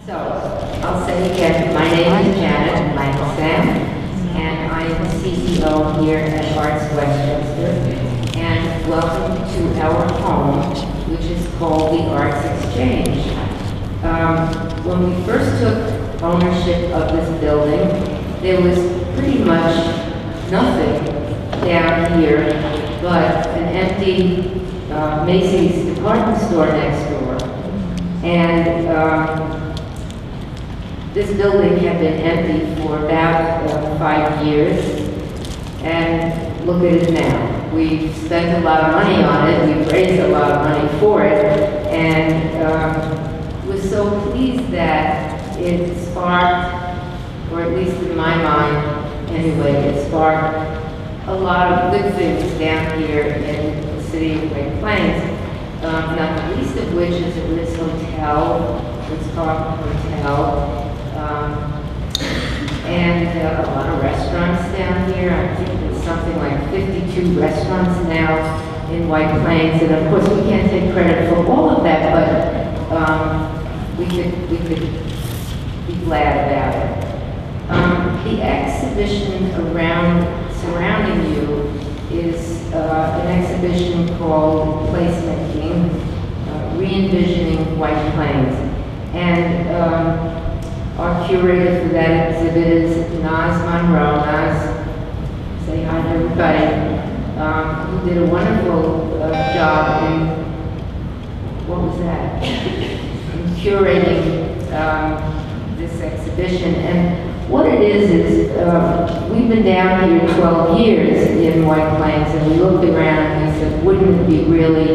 So, I'll say again, my name is Janet Langsam, and I am the CEO here at ArtsWestchester, and welcome to our home, which is called the Arts Exchange. When we first took ownership of this building, there was pretty much nothing down here but an empty Macy's department store next door. And this building had been empty for about 5 years, and look at it now. We've spent a lot of money on it, we've raised a lot of money for it, and we're so pleased that it sparked, or at least in my mind anyway, it sparked a lot of good things down here in the city of Great Plains, not the least of which is the Ritz Hotel, Ritz-Carlton Hotel, and a lot of restaurants down here. I think there's something like 52 restaurants now in White Plains, and of course we can't take credit for all of that, but we could be glad about it. The exhibition surrounding you is an exhibition called Placemaking, Re-envisioning White Plains, and our curator for that exhibit is Naz Monroe. Naz, say hi to everybody, who did a wonderful job in, what was that? In curating this exhibition. And what it is we've been down here 12 years in White Plains, and we looked around and we said, wouldn't it be really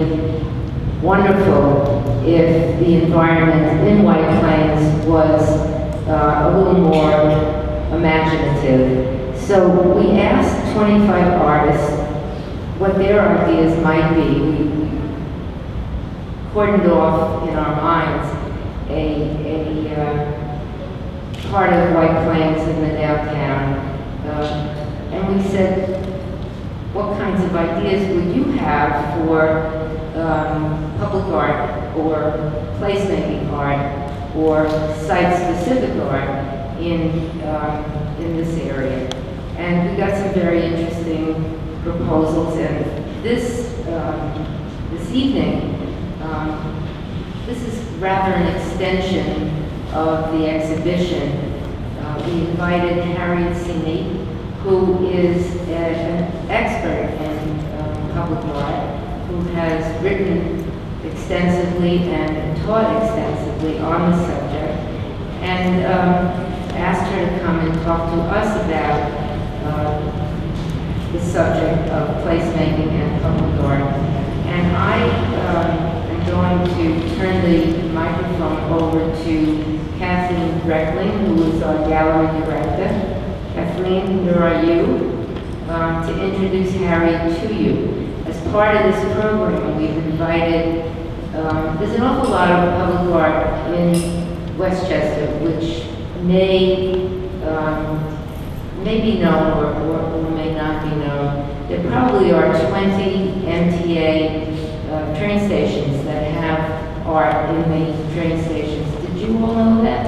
wonderful if the environment in White Plains was a little more imaginative. So we asked 25 artists what their ideas might be. We cordoned off in our minds a part of White Plains in the downtown, and we said, what kinds of ideas would you have for public art or placemaking art or site-specific art in this area? And we got some very interesting proposals, and this evening, this is rather an extension of the exhibition. We invited Harriet, Senie, who is an expert in public art, who has written extensively and taught extensively on the subject, and asked her to come and talk to us about the subject of placemaking and public art. And I am going to turn the microphone over to Kathleen Breckling, who is our gallery director. Kathleen, where are you? To introduce Harriet to you. As part of this program, we've invited, there's an awful lot of public art in Westchester, which may be known or may not be known. There probably are 20 MTA train stations that have art in the train stations. Did you all know that?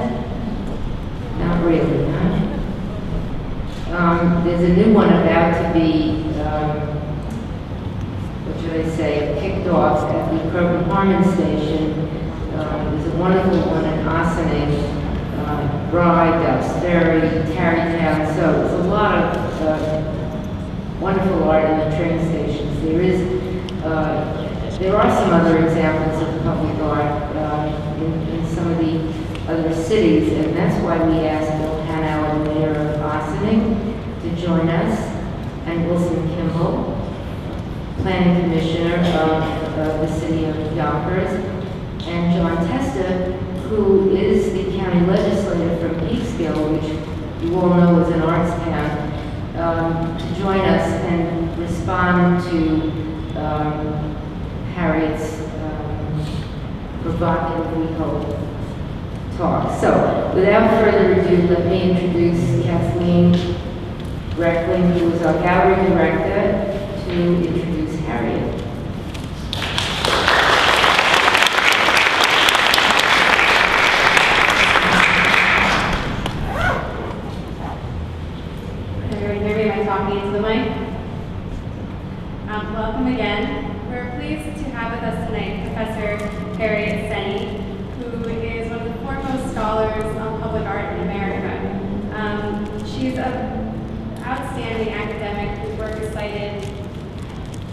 Not really, huh? There's a new one about to be, what should I say, kicked off at the Croton Harmon Station. There's a wonderful one in Senie, Rye, Duxbury, Tarrytown. So there's a lot of wonderful art in the train stations. There are some other examples of public art in some of the other cities, and that's why we asked Bill Hanau, the mayor of Senie, to join us, and Wilson Kimball, planning commissioner of the city of Yonkers, and John Testa, who is the county legislator from Peekskill, which you all know is an arts town, to join us and respond to Harriet's provocative, we hope, talk. So, without further ado, let me introduce Kathleen Breckling, who is our gallery director, to introduce Harriet. an outstanding academic whose work is cited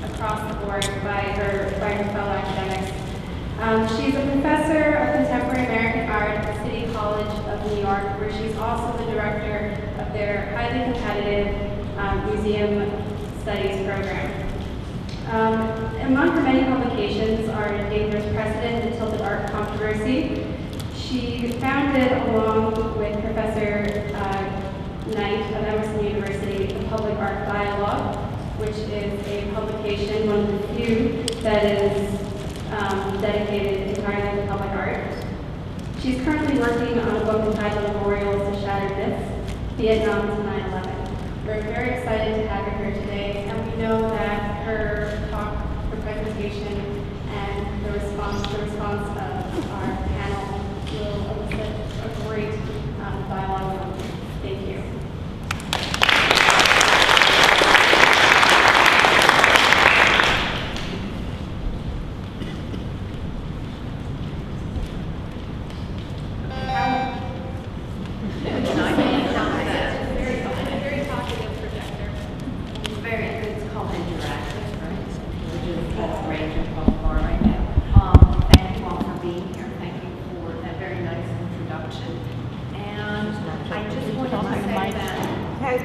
across the board by her fellow academics. She's a professor of contemporary American art at the City College of New York, where she's also the director of their highly competitive museum studies program. Among her many publications are Dangerous Precedent, The Tilted Art Controversy. She founded, along with Professor Knight of Emerson University, the Public Art Dialogue, which is a publication, one of the few, that is dedicated entirely to public art. She's currently working on a book entitled Memorials to Shattered Myths, Vietnam to 9/11. We're very excited to have her here today, and we know that her talk, her presentation, and the response of our panel will elicit a great dialogue. Thank you.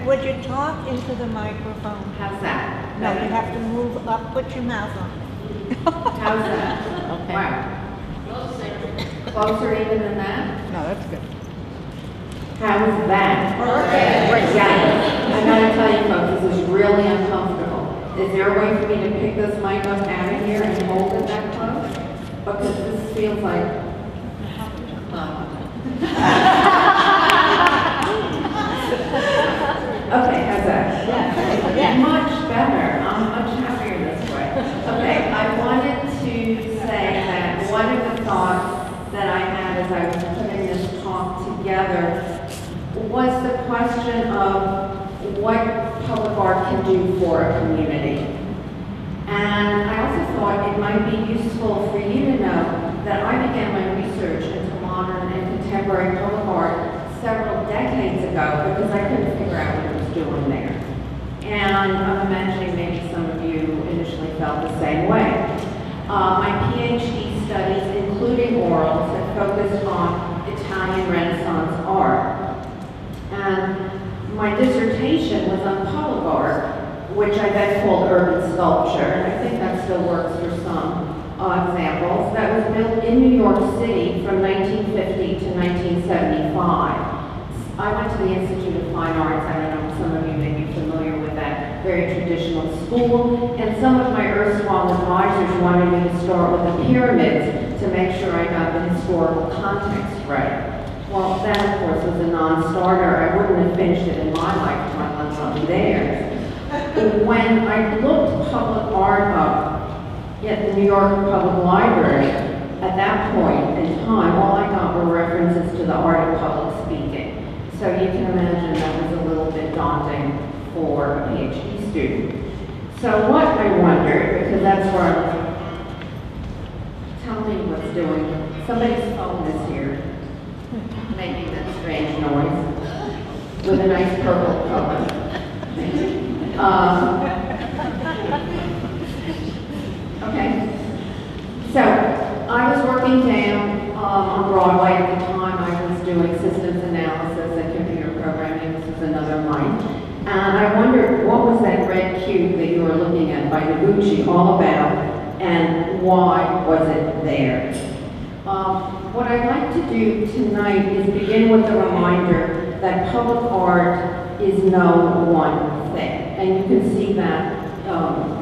Would you talk into the microphone? How's that? No, you have to move up, put your mouth on it. How's that? Okay. Wow. Closer even than that? No, that's good. How's that? Perfect. Yeah. I gotta tell you folks, this is really uncomfortable. Is there a way for me to pick this mic up out of here and hold it that close? Because this feels like... Okay, how's that? Yeah. Much better. I'm much happier this way. Okay, I wanted to say that one of the thoughts that I had as I was putting this talk together was the question of what public art can do for a community. And I also thought it might be useful for you to know that I began my research into modern and contemporary public art several decades ago because I couldn't figure out what it was doing there. And I'm imagining maybe some of you initially felt the same way. My PhD studies, including orals, have focused on Italian Renaissance art. And my dissertation was on public art, which I then called urban sculpture. And I think that still works for some examples. That was built in New York City from 1950 to 1975. I went to the Institute of Fine Arts. I don't know, some of you may be familiar with that very traditional school. And some of my erstwhile advisors wanted me to start with the pyramids to make sure I got the historical context right. Well, that, of course, was a non-starter. I wouldn't have finished it in my lifetime, let alone theirs. When I looked public art up at the New York Public Library, at that point in time, all I got were references to the art of public speaking. So you can imagine that was a little bit daunting for a PhD student. So what I wondered, because that's where tell me what's doing. Somebody's phone is here, making that strange noise with a nice purple color. Okay. So I was working down on Broadway at the time. I was doing systems analysis and computer programming. This is another mind. And I wondered, what was that red cube that you were looking at by Noguchi all about, and why was it there? What I'd like to do tonight is begin with a reminder that public art is no one thing. And you can see that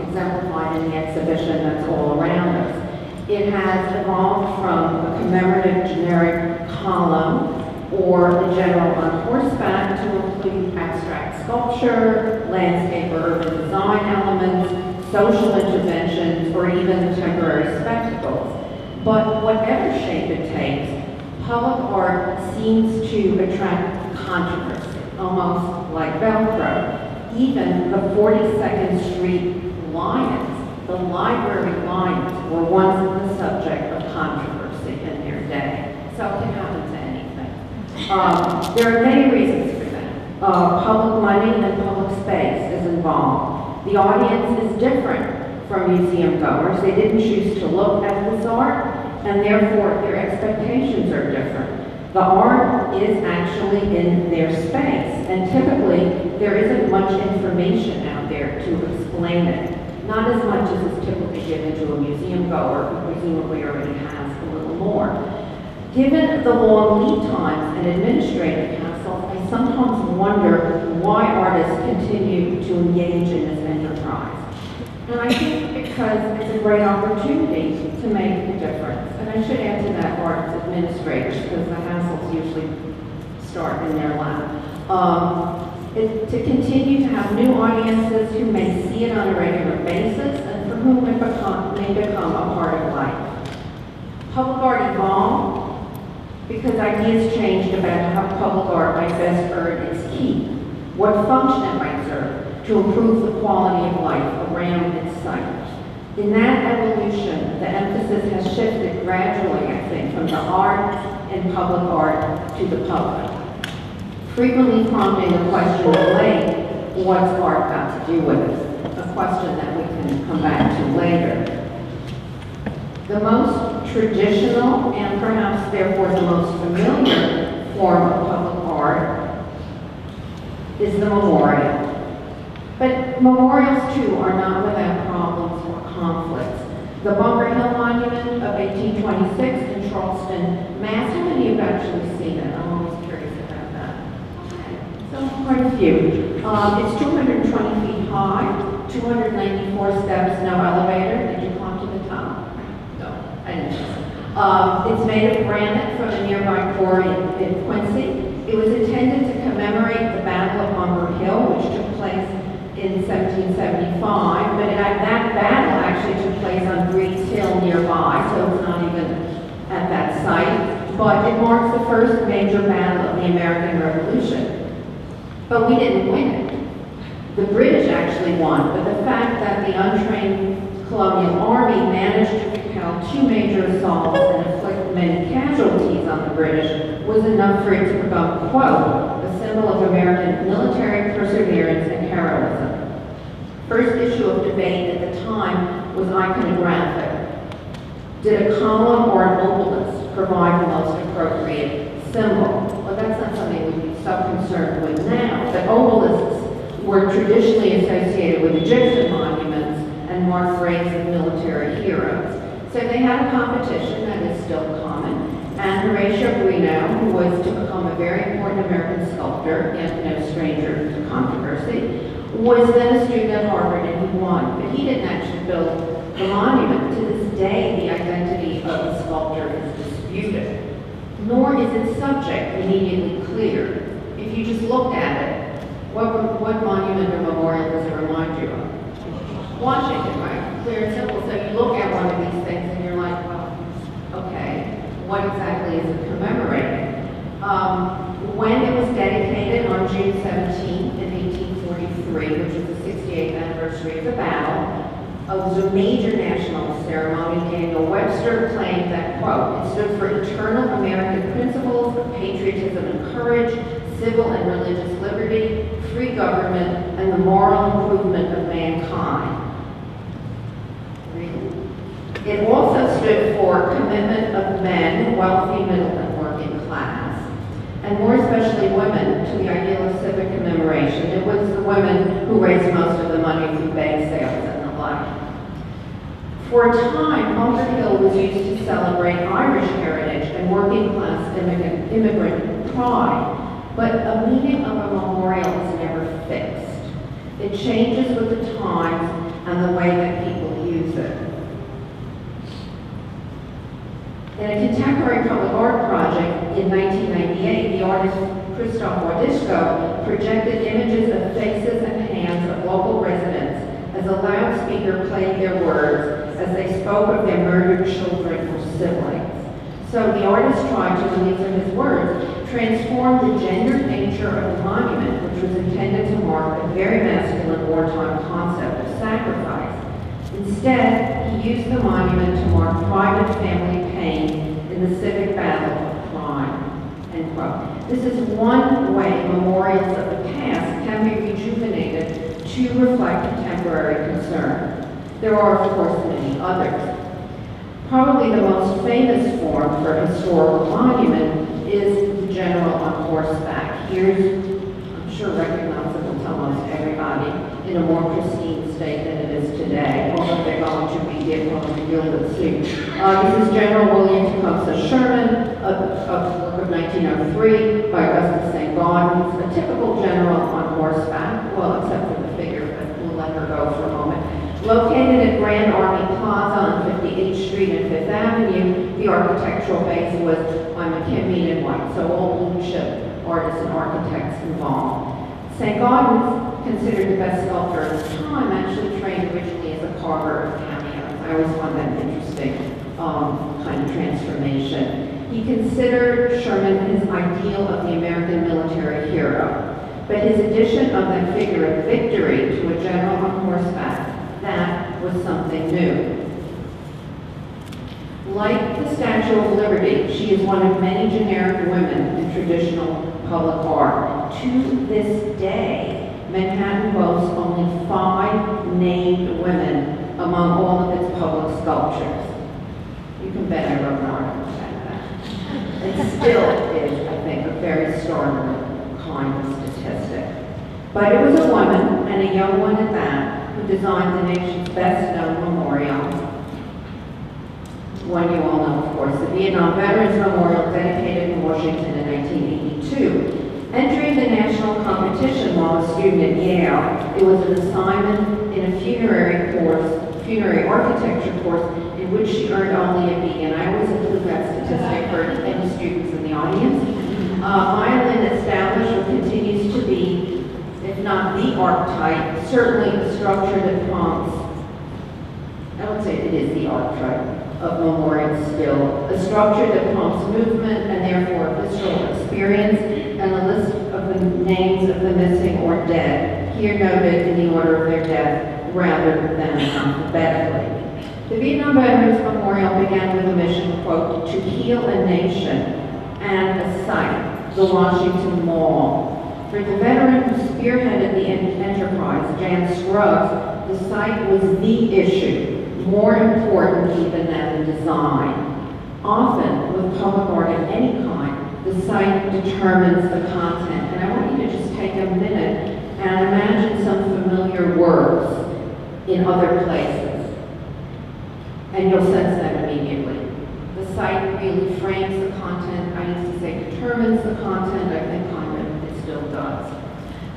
exemplified in the exhibition that's all around us. It has evolved from a commemorative generic column or a general on horseback to include abstract sculpture, landscape or urban design elements, social interventions, or even temporary spectacles. But whatever shape it takes, public art seems to attract controversy, almost like Velcro. Even the 42nd Street Lions, the library lions, were once the subject of controversy in their day. So it can happen to anything. There are many reasons for that. public money and public space is involved. The audience is different from museum goers. They didn't choose to look at this art, and therefore their expectations are different. The art is actually in their space, and typically there isn't much information out there to explain it. Not as much as is typically given to a museum goer who presumably already has a little more. Given the long lead times and administrative hassle, I sometimes wonder why artists continue to engage in this enterprise. And I think because it's a great opportunity to make a difference. And I should add to that arts administrators, because the hassles usually start in their lap. To continue to have new audiences who may see it on a regular basis and for whom it may become a part of life. Public art evolved because ideas changed about how public art might best earn its keep, what function it might serve to improve the quality of life around its site. In that evolution, the emphasis has shifted gradually, I think, from the art and public art to the public, frequently prompting the question of late, what's art got to do with it? A question that we can come back to later. The most traditional and perhaps therefore the most familiar form of public art is the memorial. But memorials too are not without problems or conflicts. The Bunker Hill Monument of 1826 in Charleston, Mass. How many of you have actually seen it? I'm always curious about that. Okay, so quite a few. It's 220 feet high, 294 steps, no elevator. Did you climb to the top? No, I didn't. It's made of granite from a nearby quarry in Quincy. It was intended to commemorate the Battle of Bunker Hill, which took place in 1775, but that battle actually took place on Breed's Hill nearby, so it's not even at that site. But it marks the first major battle of the American Revolution. But we didn't win it. The British actually won, but the fact that the untrained colonial army managed to repel two major assaults and inflict many casualties on the British was enough for it to become, quote, a symbol of American military perseverance and heroism. First issue of debate at the time was iconographic. Did a column or an obelisk provide the most appropriate symbol? Well, that's not something we'd be so concerned with now, but obelisks were traditionally associated with Egyptian monuments and marked graves of military heroes. So they had a competition that is still common, and Horatio Greenough, who was to become a very important American sculptor, and no stranger to controversy, was then a student at Harvard and he won. But he didn't actually build the monument. To this day, the identity of the sculptor is disputed, nor is its subject immediately clear. If you just looked at it, what monument or memorial does it remind you of? Washington, right? Clear and simple. So you look at one of these things and you're like, well, okay, what exactly is it commemorating? When it was dedicated on June 17th in 1843, which was the 68th anniversary of the battle, it was a major national ceremony. Daniel Webster claimed that, quote, it stood for eternal American principles of patriotism and courage, civil and religious liberty, free government, and the moral improvement of mankind. It also stood for commitment of men, wealthy, middle, and working class, and more especially women, to the ideal of civic commemoration. It was the women who raised most of the money through bake sales and the like. For a time, Bunker Hill was used to celebrate Irish heritage and working class immigrant pride, but a meaning of a memorial is never fixed. It changes with the times and the way that people use it. In a contemporary public art project in 1998, the artist Christoph Wadiszko projected images of faces and hands of local residents as a loudspeaker played their words as they spoke of their murdered children or siblings. So the artist tried to, in these are his words, transform the gendered nature of the monument, which was intended to mark a very masculine wartime concept of sacrifice. Instead, he used the monument to mark private family pain in the civic battle of crime, end end quote. This is one way memorials of the past can be rejuvenated to reflect contemporary concern. There are, of course, many others. Probably the most famous form for historical monument is the general on horseback. Here's, I'm sure, recognizable to almost everybody in a more pristine state than it is today, although they're going to be given on a gilded suit. This is General William Tecumseh Sherman, a work of 1903 by Augustus St. Gaudens, a typical general on horseback, well, except for the figure, but we'll let her go for a moment. Located at Grand Army Plaza on 58th Street and 5th Avenue, the architectural base was by McKinney and White, so all blue chip artists and architects involved. St. Gaudens, considered the best sculptor of his time, actually trained originally as a carver of cameos. I always find that an interesting kind of transformation. He considered Sherman his ideal of the American military hero, but his addition of that figure of victory to a general on horseback, that was something new. Like the Statue of Liberty, she is one of many generic women in traditional public art. To this day, Manhattan boasts only 5 named women among all of its public sculptures. You can bet I wrote an article about that. It still is, I think, a very startling kind of statistic. But it was a woman, and a young one at that, who designed the nation's best-known memorial. One you all know, of course, the Vietnam Veterans Memorial, dedicated in Washington in 1982. Entering the national competition while a student at Yale, it was an assignment in a funerary architecture course, in which she earned only a B, and I always include that statistic for any students in the audience. Violin established or continues to be, if not the archetype, certainly a structure that prompts, I would say it is the archetype of memorial skill, a structure that prompts movement and therefore visceral experience, and a list of the names of the missing or dead, here noted in the order of their death rather than alphabetically. The Vietnam Veterans Memorial began with a mission, quote, to heal a nation and a site, the Washington Mall. For the veteran who spearheaded the enterprise, Jan Scruggs, the site was the issue, more important even than the design. Often, with public art of any kind, the site determines the content. And I want you to just take a minute and imagine some familiar words in other places. And you'll sense that immediately. The site really frames the content. I used to say determines the content. I think kind of it still does.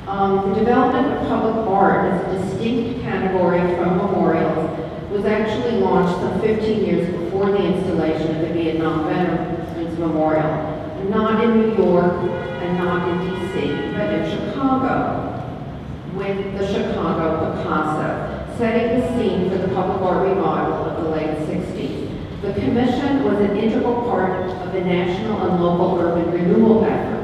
The development of public art as a distinct category from memorials was actually launched some 15 years before the installation of the Vietnam Veterans Memorial. Not in New York and not in DC, but in Chicago, with the Chicago Picasso, setting the scene for the public art revival of the late 60s. The commission was an integral part of the national and local urban renewal effort.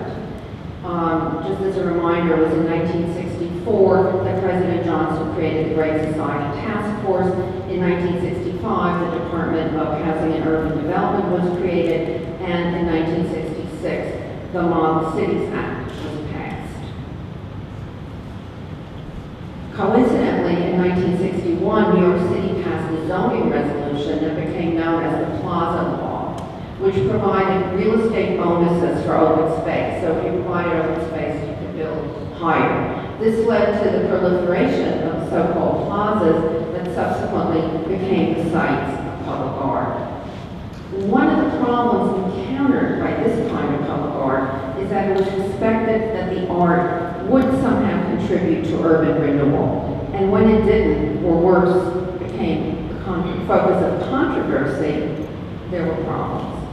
Just as a reminder, it was in 1964 that President Johnson created the Great Society Task Force. In 1965, the Department of Housing and Urban Development was created, and in 1966, the Model Cities Act was passed. Coincidentally, in 1961, New York City passed a zoning resolution that became known as the Plaza Law, which provided real estate bonuses for open space. So if you provided open space, you could build higher. This led to the proliferation of so-called plazas that subsequently became the sites of public art. One of the problems encountered by this kind of public art is that it was expected that the art would somehow contribute to urban renewal. And when it didn't, or worse, became the focus of controversy, there were problems.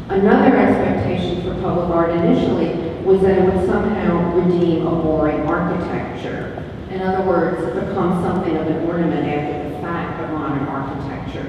Another expectation for public art initially was that it would somehow redeem a boring architecture. In other words, become something of an ornament after the fact of modern architecture.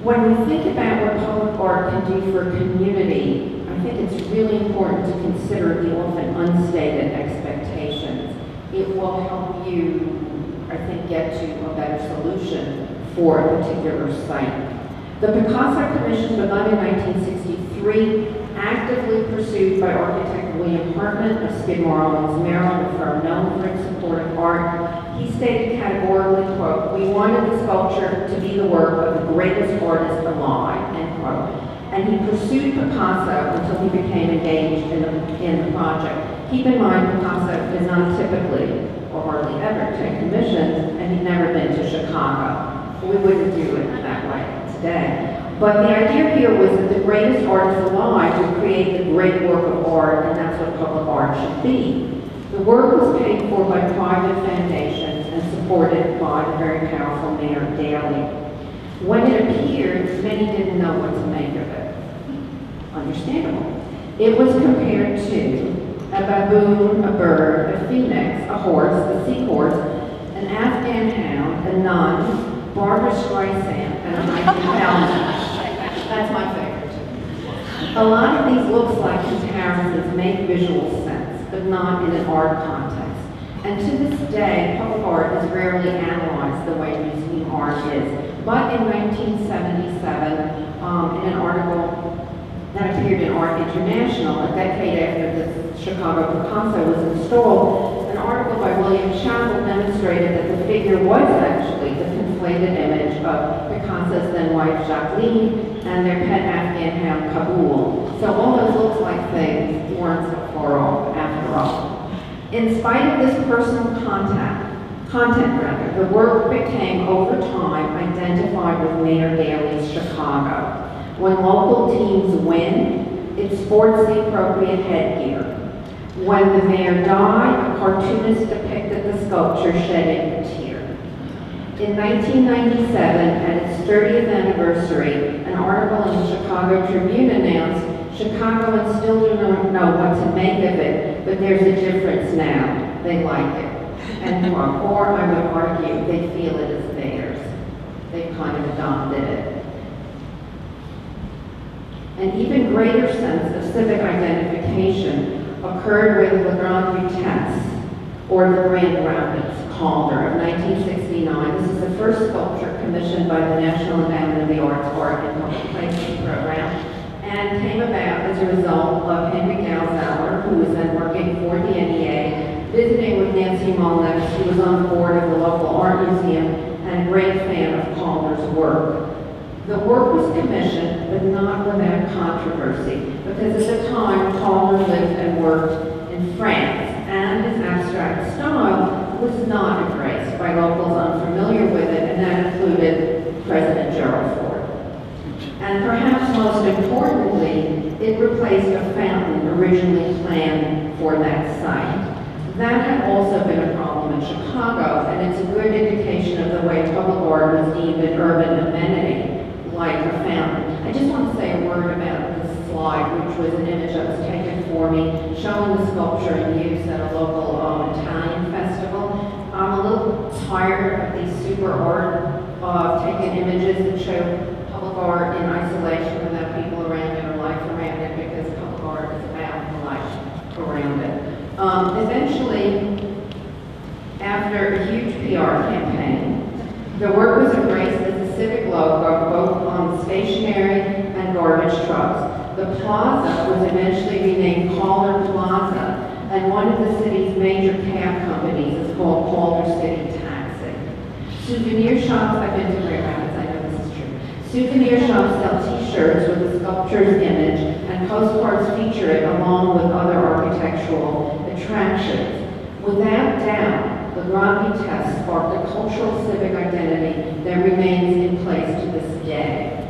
When we think about what public art can do for a community, I think it's really important to consider the often unstated expectations. It will help you, I think, get to a better solution for a particular site. The Picasso Commission, begun in 1963, actively pursued pursued by architect William Hartman of Skidmore, Owings, Maryland, a firm known for its support of art. He stated categorically, quote, "We wanted the sculpture to be the work of the greatest artist alive," end quote. And he pursued Picasso until he became engaged in the project. Keep in mind, Picasso does not typically, or hardly ever, take commissions, and he'd never been to Chicago. We wouldn't do it that way today. But the idea here was that the greatest artist alive would create the great work of art, and that's what public art should be. The work was paid for by private foundations and supported by the very powerful Mayor Daley. When it appeared, many didn't know what to make of it. Understandable. It was compared to a baboon, a bird, a phoenix, a horse, a seahorse, an Afghan hound, a nun, Barbara Streisand, and a Michael Feldman. That's my favorite. A lot of these looks-like comparisons make visual sense, but not in an art context. And to this day, public art is rarely analyzed the way museum art is. But in 1977, in an article that appeared in Art International, a decade after the Chicago Picasso was installed, an article by William Chappell demonstrated that the figure was actually the conflated image of Picasso's then wife Jacqueline and their pet Afghan hound Kabul. So all those looks-like things weren't so far off after all. In spite of this personal content, the work became over time identified with Mayor Daley's Chicago. When local teams win, it sports the appropriate headgear. When the mayor died, a cartoonist depicted the sculpture shedding a tear. In 1997, at its 30th anniversary, an article in the Chicago Tribune announced, "Chicagoans still do not know what to make of it, but there's a difference now. They like it." And or I would argue, they feel it is theirs. They've kind of adopted it. An even greater sense of civic identification occurred with the Grand Vitesse, or the Grand Rapids Calder of 1969. This is the first sculpture commissioned by the National Endowment of the Arts Art and Public Placemaking program, and came about as a result of Henry Galzauer, who was then working for the NEA, visiting with Nancy Molnix, who was on the board of the local art museum and a great fan of Calder's work. The work was commissioned, but not without controversy, because at the time, Calder lived and worked in France, and his abstract style was not embraced by locals unfamiliar with it, and that included President Gerald Ford. And perhaps most importantly, it replaced a fountain originally planned for that site. That had also been a problem in Chicago, and it's a good indication of the way public art was deemed an urban amenity, like a fountain. I just want to say a word about this slide, which was an image that was taken for me, showing the sculpture in use at a local Italian festival. I'm a little tired of these super art, taking images that show public art in isolation without people around it or life around it, because public art is about life around it. Eventually, after a huge PR campaign, the work was embraced as a civic logo, both on stationary and garbage trucks. The plaza was eventually renamed Calder Plaza, and one of the city's major cab companies is called Calder City Taxi. Souvenir shops, I've been to Grand Rapids, I know this is true. Souvenir shops sell t-shirts with the sculpture's image, and postcards feature it along with other architectural attractions. Without doubt, the Grand Vitesse sparked a cultural civic identity that remains in place to this day.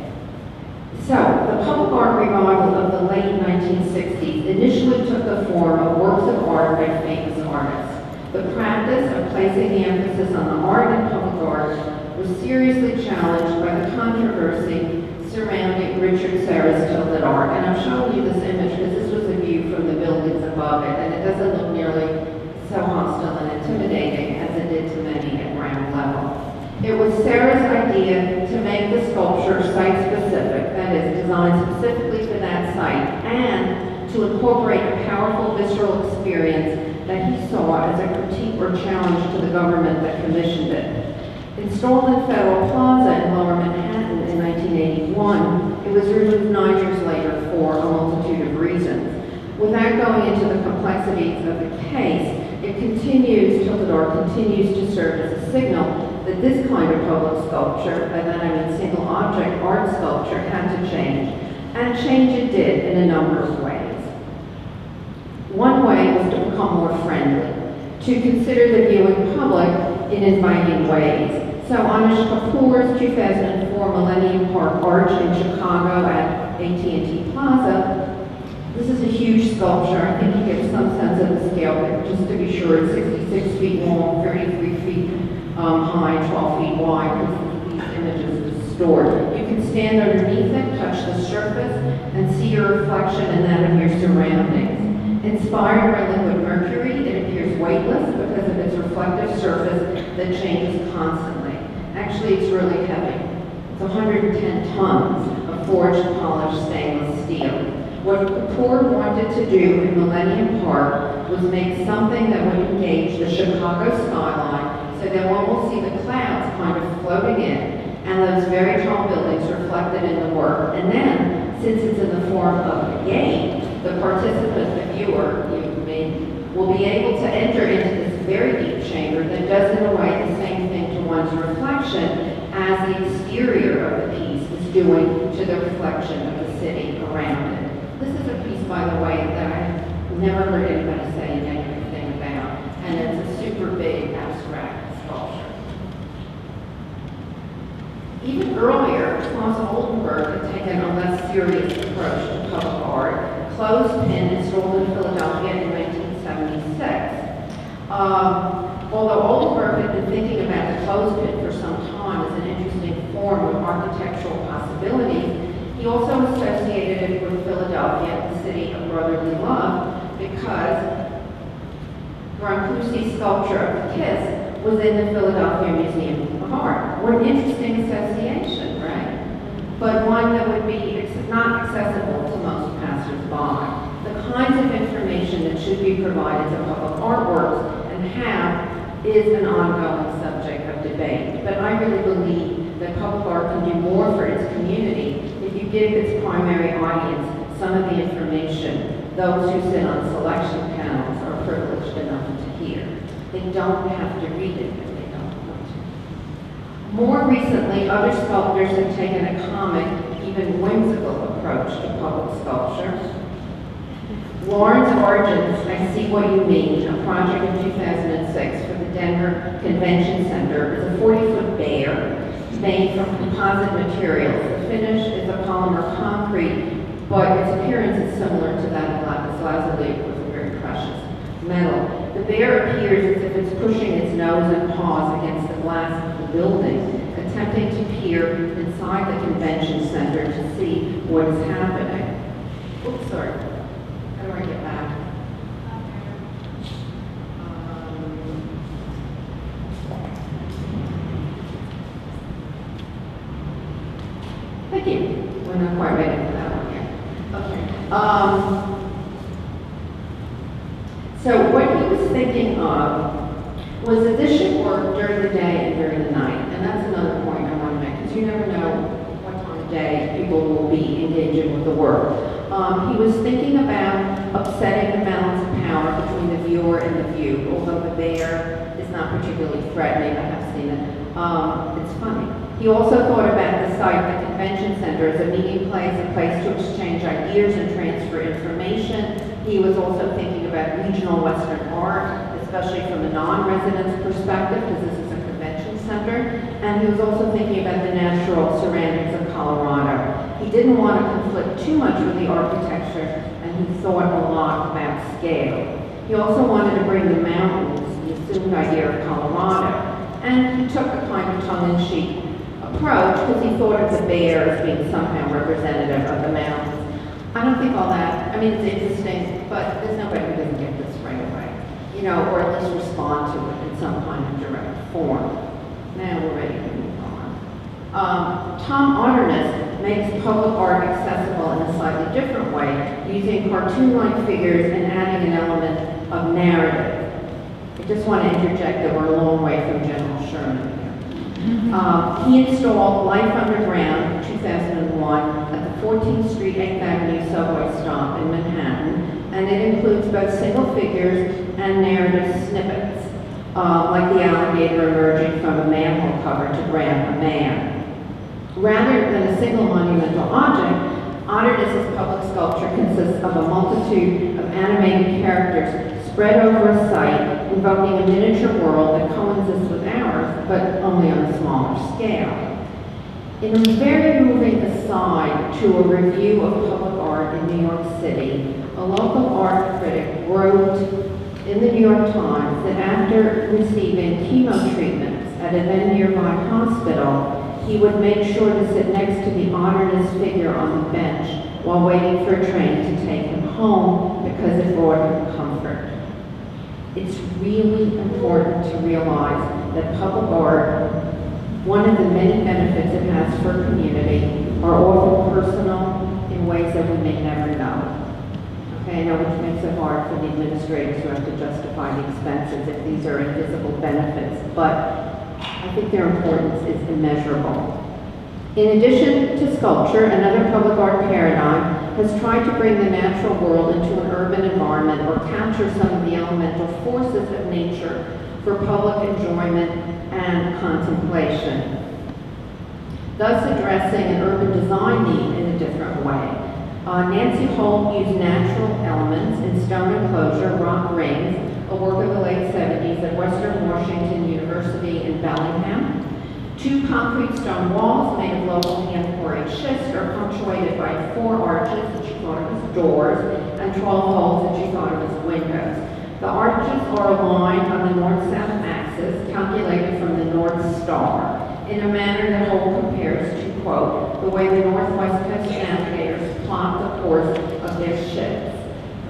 So, the public art revival of the late 1960s initially took the form of works of art by famous artists. The practice of placing the emphasis on the art in public art was seriously challenged by the controversy surrounding Richard Serra's tilted art. And I'm showing you this image because this was a view from the buildings above it, and it doesn't look nearly so hostile and intimidating as it did to many at ground level. It was Serra's idea to make the sculpture site-specific, that is, designed specifically for that site, and to incorporate a powerful visceral experience that he saw as a critique or challenge to the government that commissioned it. Installed in Federal Plaza in Lower Manhattan in 1981, it was removed 9 years later for a multitude of reasons. Without going into the complexities of the case, Tilted Art continues to serve as a signal that this kind of public sculpture, by that I mean single object art sculpture, had to change. And change it did in a number of ways. One way was to become more friendly, to consider the viewing public in inviting ways. So Anish Kapoor's 2004 Millennium Park Arch in Chicago at AT&T Plaza, this is a huge sculpture. I think you get some sense of the scale, but just to be sure, it's 66 feet long, 33 feet high, 12 feet wide, because these images are stored. You can stand underneath it, touch the surface, and see your reflection and that of your surroundings. Inspired by liquid mercury, it appears weightless because of its reflective surface that changes constantly. Actually, it's really heavy. It's 110 tons of forged polished stainless steel. What Kapoor wanted to do in Millennium Park was make something that would engage the Chicago skyline so that one will see the clouds kind of floating in and those very tall buildings reflected in the work. And then, since it's in the form of a game, the participant, the viewer, will be able to enter into this very deep chamber that does in a way the same thing to one's reflection as the exterior of the piece is doing to the reflection of the city around it. This is a piece, by the way, that I've never heard anybody say a negative thing about, and it's a super big abstract sculpture. Even earlier, Klaus Oldenburg had taken a less serious approach to public art. Clothespin installed in Philadelphia in 1976. Although Oldenburg had been thinking about the clothespin for some time as an interesting form of architectural possibility, he also associated it with Philadelphia, the city of brotherly love, because Brancusi's sculpture of the Kiss was in the Philadelphia Museum of Art. What an interesting association, right? But one that would be not accessible to most passers-by. The kinds of information that should be provided to public artworks and how is an ongoing subject of debate. But I really believe that public art can do more for its community if you give its primary audience some of the information those who sit on selection panels are privileged enough to hear. They don't have to read it if they don't want to. More recently, other sculptors have taken a comic, even whimsical approach to public sculpture. Lawrence Argent's I See What You Mean, a project in 2006 for the Denver Convention Center, is a 40-foot bear made from composite materials. The finish is a polymer concrete, but its appearance is similar to that of lapis lazuli, which is a very precious metal. The bear appears as if it's pushing its nose and paws against the glass of the building, attempting to peer inside the convention center to see what is happening. Oops, sorry. How do I get back? Thank you. We're not quite ready for that one yet. Okay. So what he was thinking of was that this should work during the day and during the night. And that's another point I want to make, because you never know what time of day people will be engaging with the work. He was thinking about upsetting the balance of power between the viewer and the viewed. Although the bear is not particularly threatening, I have seen it. It's funny. He also thought about the site, the convention center, as a meeting place, a place to exchange ideas and transfer information. He was also thinking about regional Western art, especially from a non-resident's perspective, because this is a convention center. And he was also thinking about the natural surroundings of Colorado. He didn't want to conflict too much with the architecture, and he thought a lot about scale. He also wanted to bring the mountains, the assumed idea of Colorado. And he took a kind of tongue-in-cheek approach because he thought of the bear as being somehow representative of the mountains. I don't think all that, I mean, it's interesting, but there's nobody who doesn't get this right away, you know, or at least respond to it in some kind of direct form. Now we're ready to move on. Tom Otterness makes public art accessible in a slightly different way, using cartoon-like figures and adding an element of narrative. I just want to interject that we're a long way from General Sherman here. He installed Life Underground in 2001 at the 14th Street 8th Avenue subway stop in Manhattan, and it includes both single figures and narrative snippets, like the alligator emerging from a manhole cover to grab a man. Rather than a single monumental object, Otterness's public sculpture consists of a multitude of animated characters spread over a site, invoking a miniature world that coexists with ours, but only on a smaller scale. In a very moving aside to a review of public art in New York City, a local art critic wrote in the New York Times that after receiving chemo treatments at a then nearby hospital, he would make sure to sit next to the Otterness figure on the bench while waiting for a train to take him home because it brought him comfort. It's really important to realize that public art, one of the many benefits it has for a community, are often personal in ways that we may never know. Okay, I know which makes it hard for the administrators who have to justify the expenses if these are invisible benefits, but I think their importance is immeasurable. In addition to sculpture, another public art paradigm has tried to bring the natural world into an urban environment or capture some of the elemental forces of nature for public enjoyment and contemplation, thus addressing an urban design need in a different way. Nancy Holt used natural elements in stone enclosure, rock rings, a work of the late 70s at Western Washington University in Bellingham. 2 concrete stone walls made of local hand-quarried schist are punctuated by 4 arches that she thought of as doors and 12 holes that she thought of as windows. The arches are aligned on the north-south axis, calculated from the North Star, in a manner that Holt compares to, quote, the way the Northwest Coast navigators plot the course of their ships.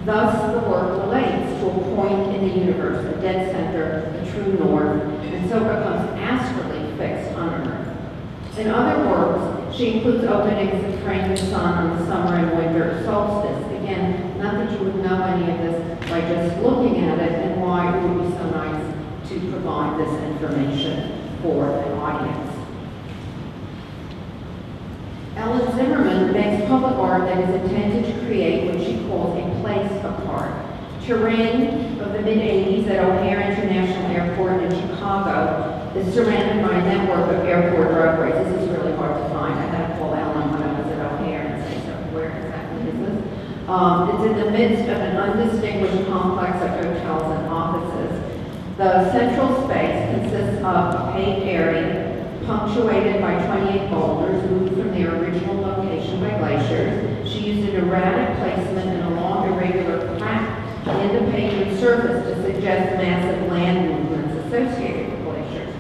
Thus, the work relates to a point in the universe, the dead center, the true north, and so becomes astrally fixed on Earth. In other works, she includes openings that frame the sun on the summer and winter solstice. Again, not that you would know any of this by just looking at it, and why it would be so nice to provide this information for an audience. Ellen Zimmerman makes public art that is intended to create what she calls a place apart. Terrain of the mid-80s at O'Hare International Airport in Chicago is surrounded by a network of airport roadways. This is really hard to find. I had to call Ellen when I was at O'Hare and say, so where exactly is this? It's in the midst of an undistinguished complex of hotels and offices. The central space consists of a paved area punctuated by 28 boulders moved from their original location by glaciers. She used an erratic placement and a long irregular crack in the pavement surface to suggest massive land movements associated with glaciers.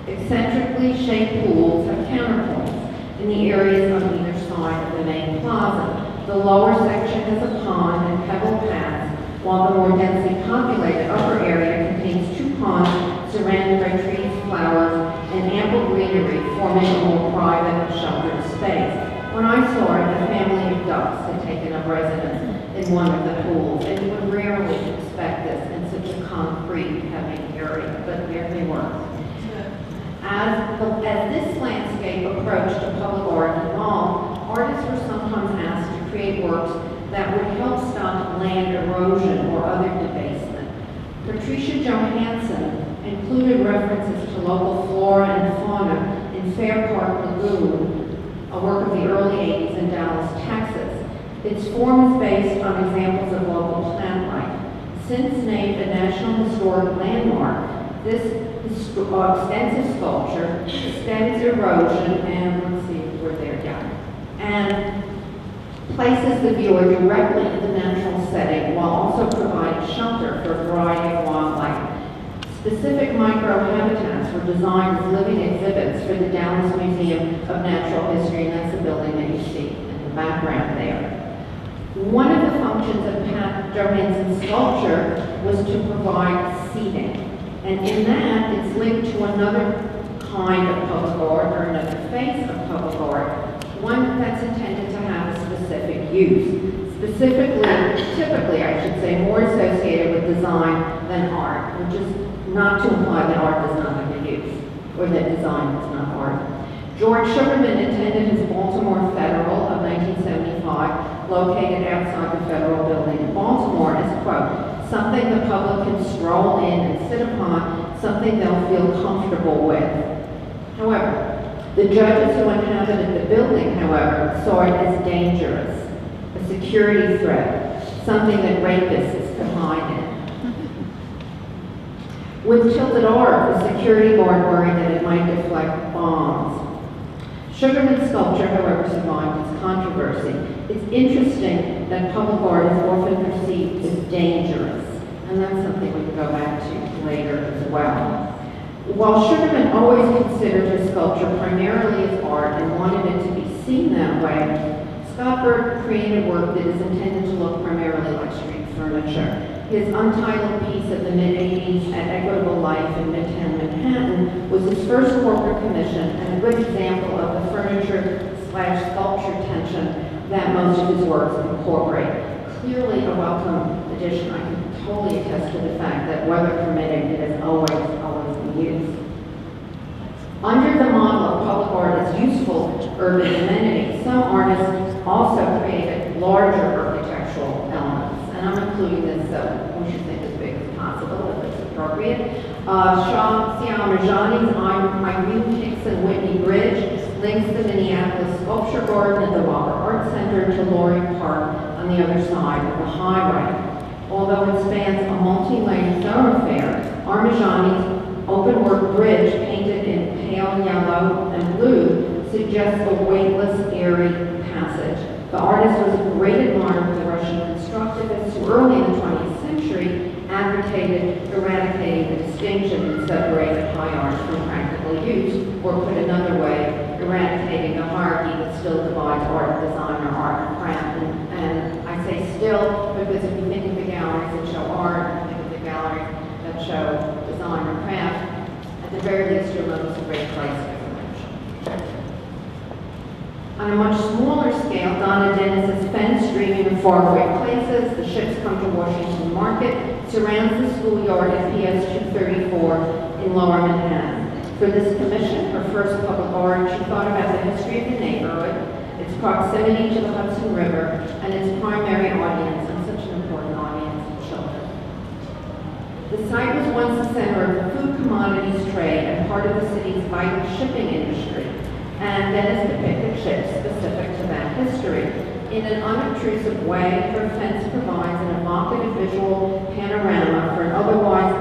Eccentrically shaped pools have counterpoints in the areas on either side of the main plaza. The lower section has a pond and pebble paths, while the more densely populated upper area contains 2 ponds surrounded by trees, flowers, and ample greenery, forming a more private and sheltered space. When I saw it, a family of ducks had taken up residence in one of the pools, and you would rarely expect this in such a concrete, heavy area, but there they were. As this landscape approach to public art evolved, artists were sometimes asked to create works that would help stop land erosion or other debasement. Patricia Johansson included references to local flora and fauna in Fair Park Lagoon, a work of the early 80s in Dallas, Texas. Its form is based on examples of local plant life. Since named a National Historic Landmark, this extensive sculpture stems erosion and, let's see if we're there yet, and places the viewer directly in the natural setting while also providing shelter for a variety of wildlife. Specific microhabitats were designed as living exhibits for the Dallas Museum of Natural History, and that's the building that you see in the background there. One of the functions of Pat Johansson's sculpture was to provide seating. And in that, it's linked to another kind of public art, or another face of public art, one that's intended to have a specific use. Typically, I should say, more associated with design than art, which is not to imply that art does not have a use, or that design is not art. George Sugarman attended his Baltimore Federal of 1975, located outside the Federal Building in Baltimore, as, quote, something the public can stroll in and sit upon, something they'll feel comfortable with. However, the judges who inhabited the building, however, saw it as dangerous, a security threat, something that rapists could hide in. With tilted art, the security guard worried that it might deflect bombs. Sugarman's sculpture, however, survived its controversy. It's interesting that public art is often perceived as dangerous, and that's something we can go back to later as well. While Sugarman always considered his sculpture primarily as art and wanted it to be seen that way, Scott Bird created work that is intended to look primarily like street furniture. His untitled piece of the mid-80s at Equitable Life in Midtown Manhattan was his first corporate commission and a good example of the furniture/sculpture tension that most of his works incorporate. Clearly a welcome addition. I can totally attest to the fact that, weather permitting, it has always been used. Under the model of public art as useful urban amenity, some artists also created larger architectural elements. And I'm including this, we should think as big as possible, if it's appropriate. Siam Rajani's Irene Hickson Whitney Bridge links the Minneapolis Sculpture Garden at the Walker Art Center to Loring Park on the other side of the highway. Although it spans a multi-lane thoroughfare, Armajani's open work bridge, painted in pale yellow and blue, suggests a weightless, airy passage. The artist was a great admirer of the Russian constructivists who early in the 20th century advocated eradicating the distinction that separated high art from practical use, or put another way, eradicating the hierarchy that still divides art, design, or art and craft. And I say still because if you think of the galleries that show art, and think of the galleries that show design or craft, at the very least you'll notice a great price differential. On a much smaller scale, Donna Dennis's fence streaming in faraway places, the ships come to Washington Market, surrounds the schoolyard at PS 234 in Lower Manhattan. For this commission, her first public art, she thought about the history of the neighborhood, its proximity to the Hudson River, and its primary audience, and such an important audience, children. The site was once the center of the food commodities trade and part of the city's vital shipping industry, and Dennis depicted ships specific to that history. In an unobtrusive way, her fence provides an evocative visual panorama for an otherwise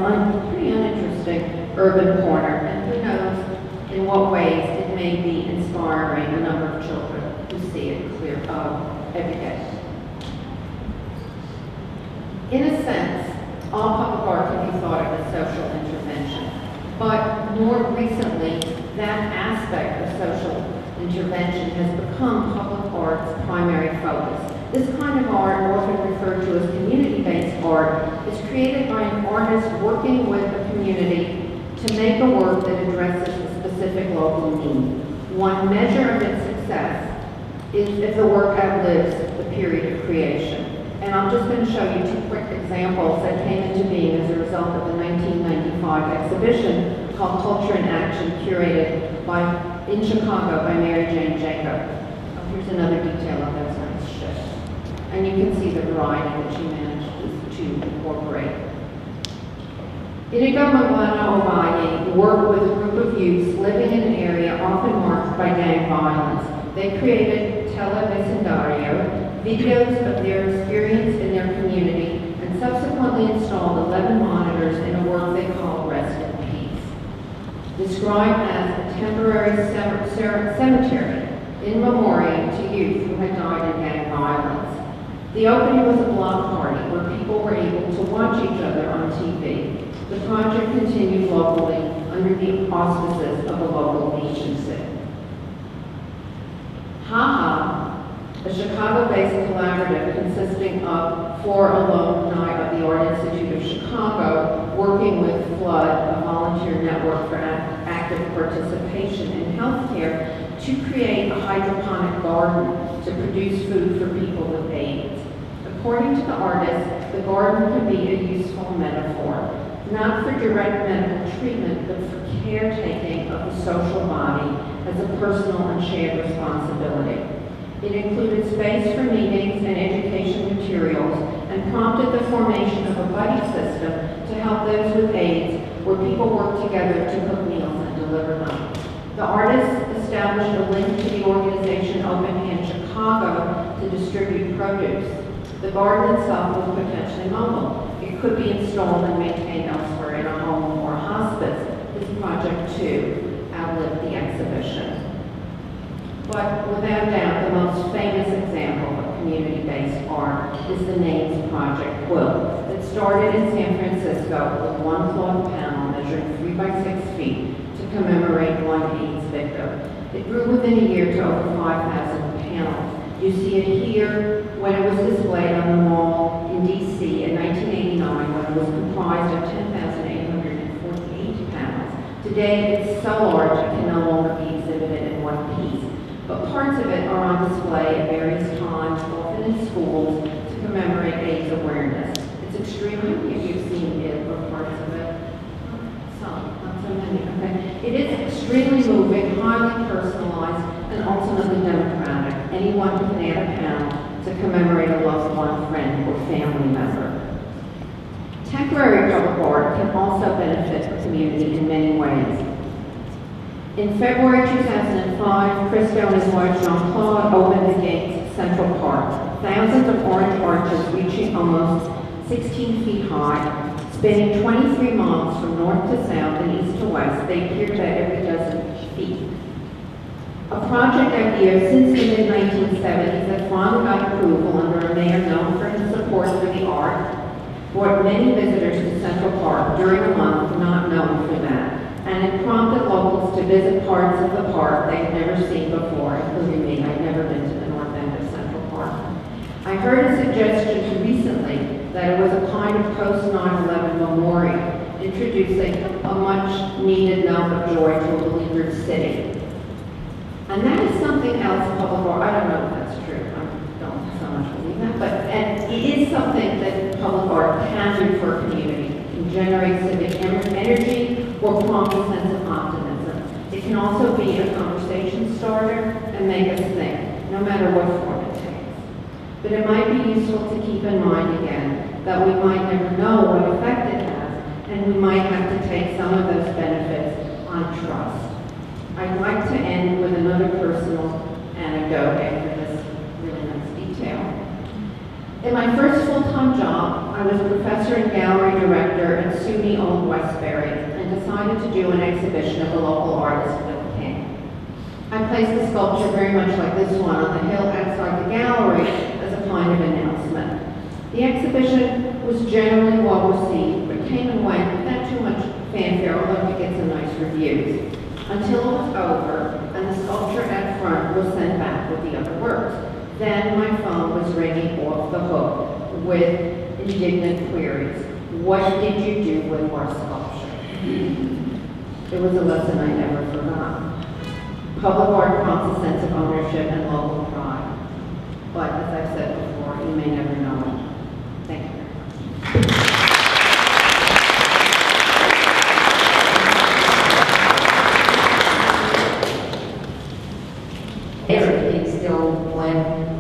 pretty uninteresting urban corner, and who knows in what ways it may be inspiring a number of children who see it every day. In a sense, all public art can be thought of as social intervention, but more recently, that aspect of social intervention has become public art's primary focus. This kind of art, often referred to as community-based art, is created by an artist working with a community to make a work that addresses a specific local need. One measure of its success is if the work outlives the period of creation. And I'm just going to show you two quick examples that came into being as a result of the 1995 exhibition called Culture in Action, curated in Chicago by Mary Jane Jacob. Oh, here's another detail of those nice ships. And you can see the variety that she managed to incorporate. Inigo Maguana Ovalle worked with a group of youths living in an area often marked by gang violence. They created Televecindario, videos of their experience in their community, and subsequently installed 11 monitors in a work they called Rest in Peace. Described as a temporary cemetery in memoriam to youth who had died in gang violence. The opening was a block party where people were able to watch each other on TV. The project continued locally under the auspices of a local agency. A Chicago-based collaborative consisting of 4 alumni of the Art Institute of Chicago, working with Flood, a volunteer network for active participation in healthcare, to create a hydroponic garden to produce food for people with AIDS. According to the artist, the garden can be a useful metaphor. not for direct medical treatment, but for caretaking of the social body as a personal and shared responsibility. It included space for meetings and education materials and prompted the formation of a buddy system to help those with AIDS, where people work together to cook meals and deliver them. The artists established a link to the organization Open Hand Chicago to distribute produce. The garden itself was potentially mobile. It could be installed and maintained elsewhere in a home or hospice. This project, too, outlived the exhibition. But without doubt, the most famous example of community-based art is the Names Project quilt that started in San Francisco with one cloth panel measuring 3 by 6 feet to commemorate one AIDS victim. It grew within a year to over 5,000 panels. You see it here when it was displayed on the mall in D.C. in 1989 when it was comprised of 10,848 panels. Today, it's so large it can no longer be exhibited in one piece. But parts of it are on display at various times, often in schools, to commemorate AIDS awareness. It's extremely, if you've seen it or parts of it, some, not so many, okay. It is extremely moving, highly personalized, and ultimately democratic. Anyone can add a panel to commemorate a loved one, friend, or family member. Temporary public art can also benefit the community in many ways. In February 2005, Christo and his wife Jean-Claude opened the gates of Central Park. Thousands of orange arches reaching almost 16 feet high, spanning 23 miles from north to south and east to west. They appeared about every dozen feet. A project idea since the mid-1970s that finally got approval under a mayor known for his support for the art, brought many visitors to Central Park during a month not known for that. And it prompted locals to visit parts of the park they had never seen before, including me. I'd never been to the north end of Central Park. I heard a suggestion recently that it was a kind of post-9/11 memorial, introducing a much-needed note of joy to a beleaguered city. And that is something else public art, I don't know if that's true, I don't so much believe that, but and it is something that public art can do for a community. It can generate civic energy or prompt a sense of optimism. It can also be a conversation starter and make us think, no matter what form it takes. But it might be useful to keep in mind again that we might never know what effect it has, and we might have to take some of those benefits on trust. I'd like to end with another personal anecdote after this really nice detail. In my first full-time job, I was professor and gallery director at Senie Old Westbury and decided to do an exhibition of a local artist, Bill King. I placed a sculpture very much like this one on the hill outside the gallery as a kind of announcement. The exhibition was generally well received, but came and went without too much fanfare, although it gets some nice reviews, until it was over and the sculpture at front was sent back with the other works. Then my phone was ringing off the hook with indignant queries. What did you do with our sculpture? It was a lesson I never forgot. Public art prompts a sense of ownership and local pride. But as I've said before, you may never know it. Thank you very much.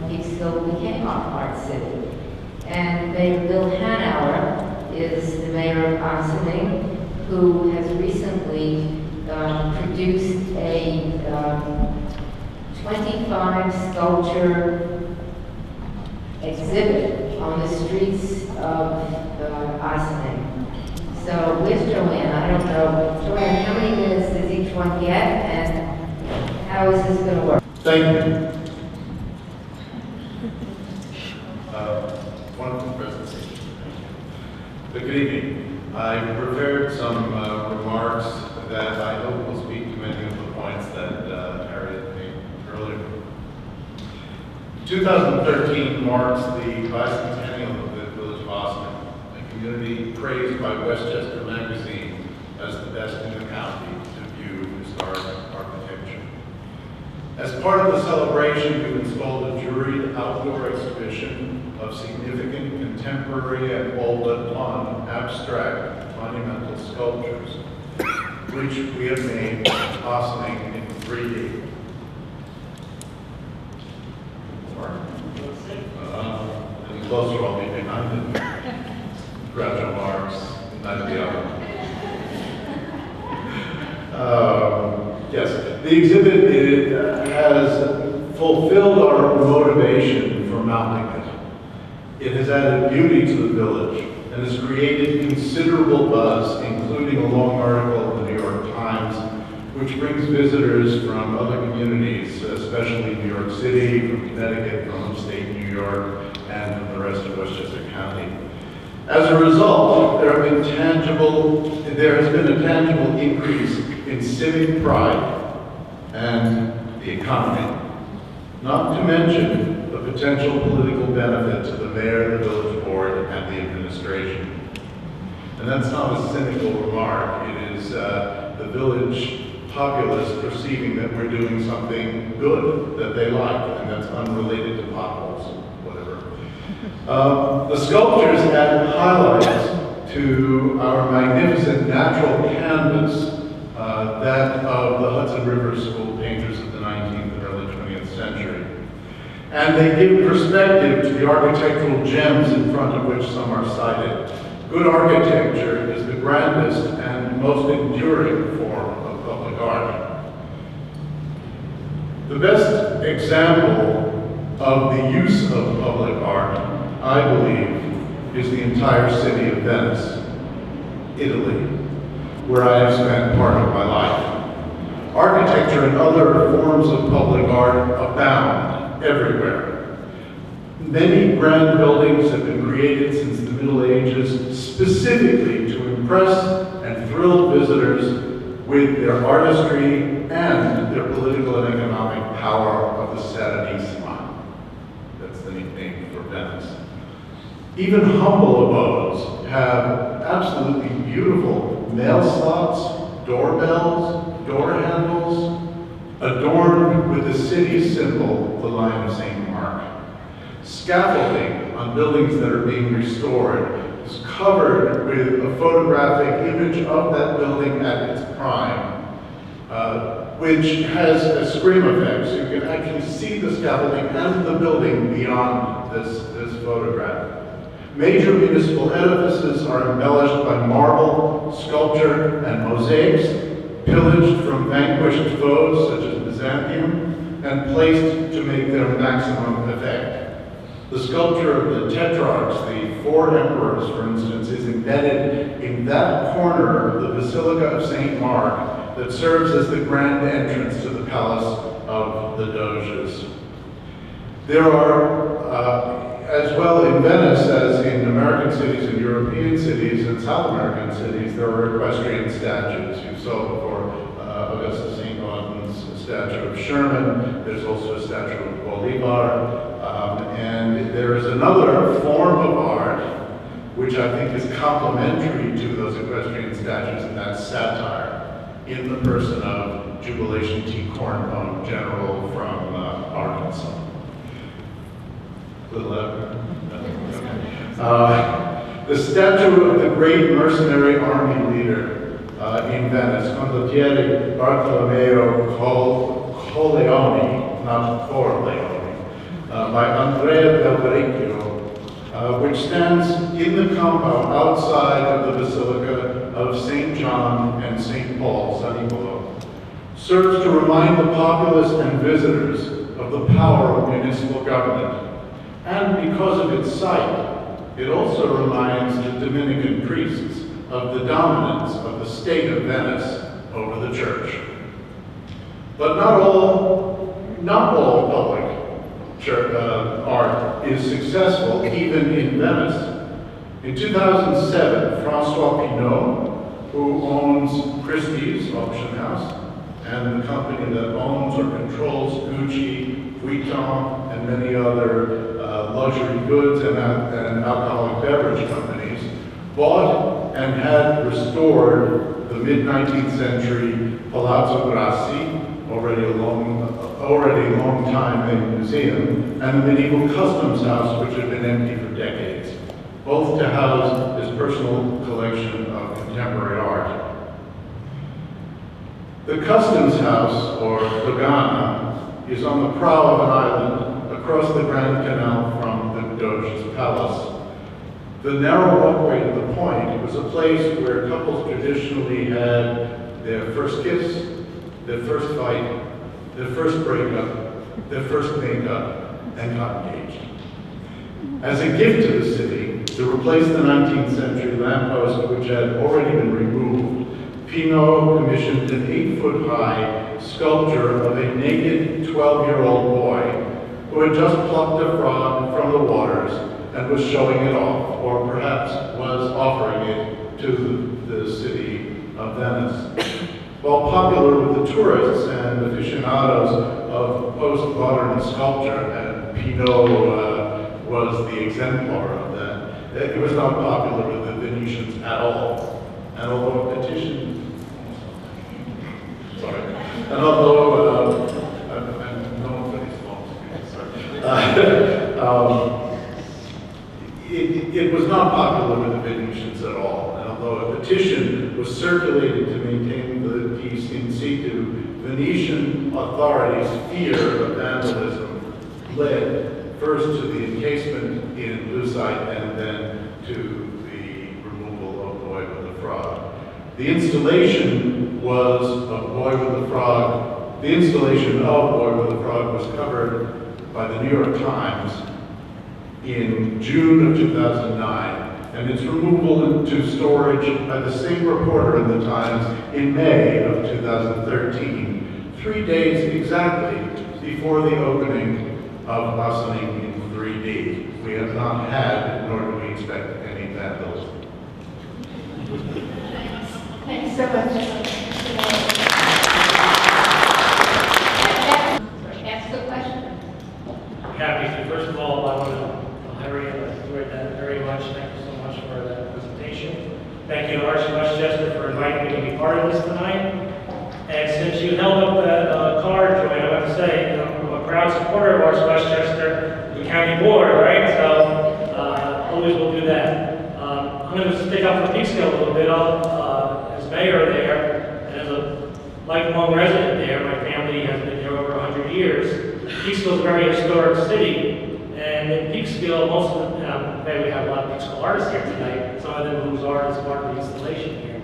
He still became our art city. And Mayor Bill Hanauer is the mayor of Placemaking, who has recently produced a 25 sculpture exhibit on the streets of Placemaking. So where's Joanne? I don't know. Joanne, how many minutes does each one get, and how is this going to work? Thank you. Wonderful presentation. Good evening. I prepared some remarks that I hope will speak to many of the points that Harriet made earlier. 2013 marks the bicentennial of the Village of Austin, a community praised by Westchester magazine as the best in the county to view historic architecture. As part of the celebration, we've installed a juried outdoor exhibition of significant contemporary and all but one abstract monumental sculptures, which we have named Placemaking in 3D. And closer I'll be behind it. Groucho Marx, not the other. Yes, the exhibit has fulfilled our motivation for mounting it. It has added beauty to the village and has created considerable buzz, including a long article in the New York Times, which brings visitors from other communities, especially New York City, from Connecticut, from upstate New York, and from the rest of Westchester County. As a result, there has been a tangible increase in civic pride and the economy, not to mention the potential political benefit to the mayor, the village board, and the administration. And that's not a cynical remark. It is the village populace perceiving that we're doing something good that they like, and that's unrelated to potholes, whatever. The sculptures add highlights to our magnificent natural canvas, that of the Hudson River School painters of the 19th and early 20th century. And they give perspective to the architectural gems in front of which some are cited. Good architecture is the grandest and most enduring form of public art. The best example of the use of public art, I believe, is the entire city of Venice, Italy, where I have spent part of my life. Architecture and other forms of public art abound everywhere. Many grand buildings have been created since the Middle Ages specifically to impress and thrill visitors with their artistry and their political and economic power of the Serenissima. That's the nickname for Venice. Even humble abodes have absolutely beautiful mail slots, doorbells, door handles, adorned with the city's symbol, the Lion of St. Mark. Scaffolding on buildings that are being restored is covered with a photographic image of that building at its prime, which has a screen effect, so you can actually see the scaffolding and the building beyond this photograph. Major municipal edifices are embellished by marble, sculpture, and mosaics, pillaged from vanquished foes such as Byzantium, and placed to make their maximum effect. The sculpture of the Tetrarchs, the four emperors, for instance, is embedded in that corner of the Basilica of St. Mark that serves as the grand entrance to the Palace of the Doges. There are, as well in Venice as in American cities and European cities and South American cities, there are equestrian statues. You saw before Augusta St. Auden's statue of Sherman. There's also a statue of Bolivar. And there is another form of art which I think is complementary to those equestrian statues, and that's satire, in the person of Jubilation T. Cornbone, general from Arkansas. Little the statue of the great mercenary army leader in Venice, Condottiere Bartolomeo Corleone, not Corleone, by Andrea del Verrocchio, which stands in the compound outside of the Basilica of St. John and St. Paul, San Nicolo, serves to remind the populace and visitors of the power of municipal government. And because of its site, it also reminds the Dominican priests of the dominance of the state of Venice over the church. But not all public art is successful, even in Venice. In 2007, Francois Pinault, who owns Christie's Auction House, and the company that owns or controls Gucci, Vuitton, and many other luxury goods and alcoholic beverage companies, bought and had restored the mid-19th century Palazzo Grassi already a long time a museum, and the medieval customs house, which had been empty for decades, both to house his personal collection of contemporary art. The customs house, or Dogana, is on the prow of an island across the Grand Canal from the Doge's palace. The narrow walkway to the point was a place where couples traditionally had their first kiss, their first fight, their first breakup, their first makeup, and got engaged. As a gift to the city, to replace the 19th century lamppost which had already been removed, Pinault commissioned an 8-foot-high sculpture of a naked 12-year-old boy who had just plucked a frog from the waters and was showing it off, or perhaps was offering it to the city of Venice. While popular with the tourists and aficionados of postmodern sculpture, and Pinault was the exemplar of that, it was not popular with the Venetians at all. And although a petition, I'm known for these long speeches, it was not popular with the Venetians at all. And although a petition was circulated to maintain the peace in situ, Venetian authorities' fear of vandalism led first to the encasement in lucite and then to the removal of Boy with the Frog. The installation was of Boy with the Frog. The installation of Boy with the Frog was covered by the New York Times in June of 2009, and its removal into storage by the same reporter in the Times in May of 2013, 3 days exactly before the opening of Placemaking in 3D. We have not had, nor do we expect, any vandalism. Thanks so much. Ask the question. Happy to. First of all, I want to tell Harriet I enjoyed that very much. Thank you so much for that presentation. Thank you to ArtsWestchester for inviting me to be part of this tonight. And since you held up that card, Joanne, I want to say I'm a proud supporter of ArtsWestchester, the county board, right? So always will do that. I'm going to stick up for Peekskill a little bit. As mayor there, and as a lifelong resident there, my family has been there over 100 years. Peekskill is a very historic city, and in Peekskill, most of the, we have a lot of Peekskill artists here tonight, some of them whose art is part of the installation here.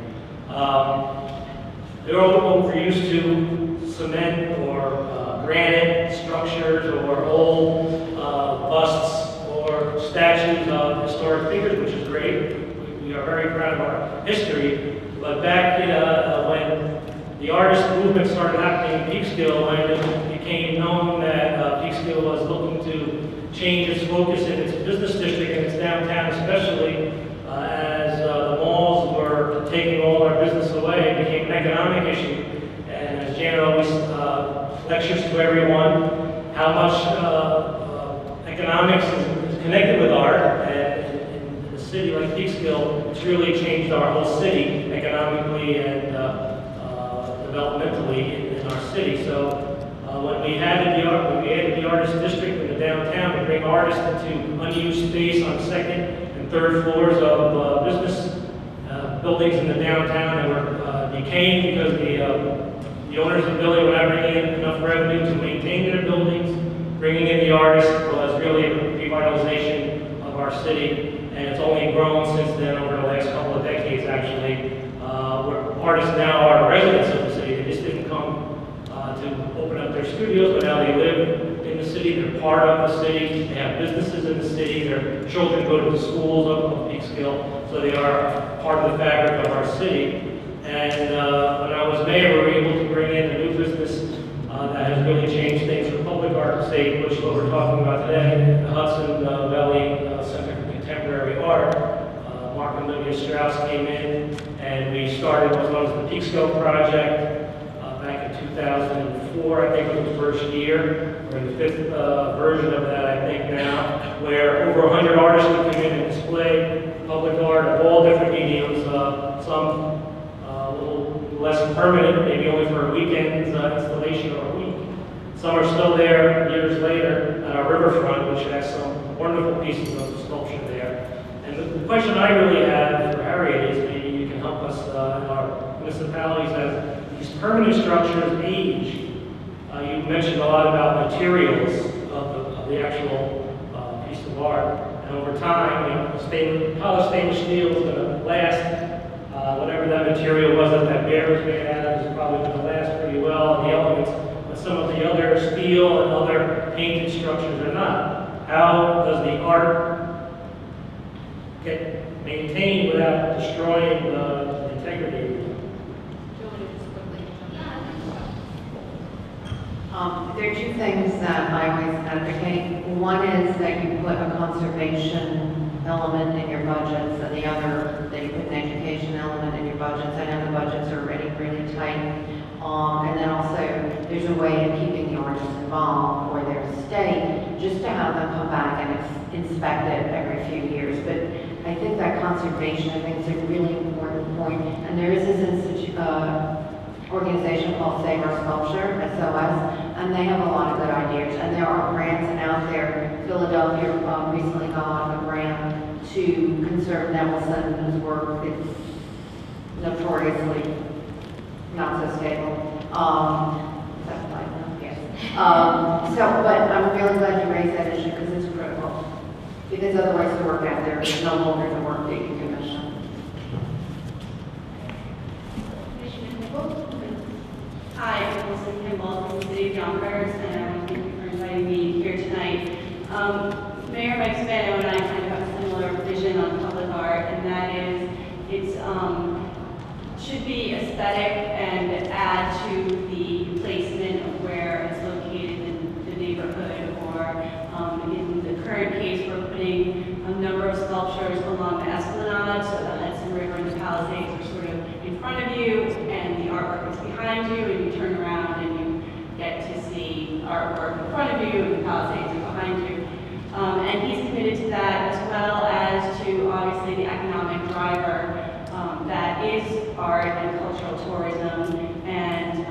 They're all used to cement or granite structures or old busts or statues of historic figures, which is great. We are very proud of our history, but back when the artist movement started happening in Peekskill, when it became known that Peekskill was looking to change its focus in its business district and its downtown especially, as the malls were taking all our business away, it became an economic issue. And as Janet always lectures to everyone, how much economics is connected with art, and in a city like Peekskill, it's really changed our whole city economically and developmentally in our city. So when we added the artist district in the downtown to bring artists into unused space on second and third floors of business buildings in the downtown that were decaying because the owners of the building were not bringing in enough revenue to maintain their buildings. Bringing in the artists was really a revitalization of our city, and it's only grown since then over the last couple of decades actually. Where artists now are residents of the city. They just didn't come to open up their studios, but now they live in the city, they're part of the city, they have businesses in the city, their children go to the schools of Peekskill, so they are part of the fabric of our city. And when I was mayor, we were able to bring in a new business that has really changed things for public art in state, which is what we're talking about today, the Hudson Valley Center for Contemporary Art. Mark and Olivia Strauss came in, and we started what's known as the Peekskill Project back in 2004. I think it was the first year. We're in the fifth version of that, I think, now, where over 100 artists would come in and display public art of all different mediums, some a little less permanent, maybe only for a weekend installation or a week. Some are still there years later at our riverfront, which has some wonderful pieces of sculpture there. And the question I really have for Harriet is maybe you can help us in our municipalities as these permanent structures age. You mentioned a lot about materials of the actual piece of art. And over time, polished stainless steel is going to last. Whatever that material was that bear was made out of is probably going to last pretty well. And the elements, but some of the other steel and other painted structures are not. How does the art get maintained without destroying the integrity? There are two things that I always advocate. One is that you put a conservation element in your budgets, and the other, that you put an education element in your budgets. I know the budgets are already really tight. And then also, there's a way of keeping the artists involved or their stay, just to have them come back and inspect it every few years. But I think that conservation, I think, is a really important point. And there is this organization called Save Our Sculpture, SOS, and they have a lot of good ideas. And there are grants out there. Philadelphia recently got a grant to conserve Nelson, whose work is notoriously not so stable. That's like, yes. But I'm really glad you raised that issue because it's critical. Because otherwise the work out there is no longer the work that you commission. Hi, I'm Wilson Kimball from the City of Yonkers, and I want to thank you for inviting me here tonight. Mayor Mike Spano and I kind of have a similar vision on public art, and that is it should be aesthetic and add to the placement of where it's located in the neighborhood, or in the current case, we're putting a number of sculptures along the Esplanade, so the Hudson River and the Palisades are sort of in front of you, and the artwork is behind you, and you turn around and you get to see artwork in front of you, and the Palisades are behind you. And he's committed to that, as well as to obviously the economic driver that is art and cultural tourism. And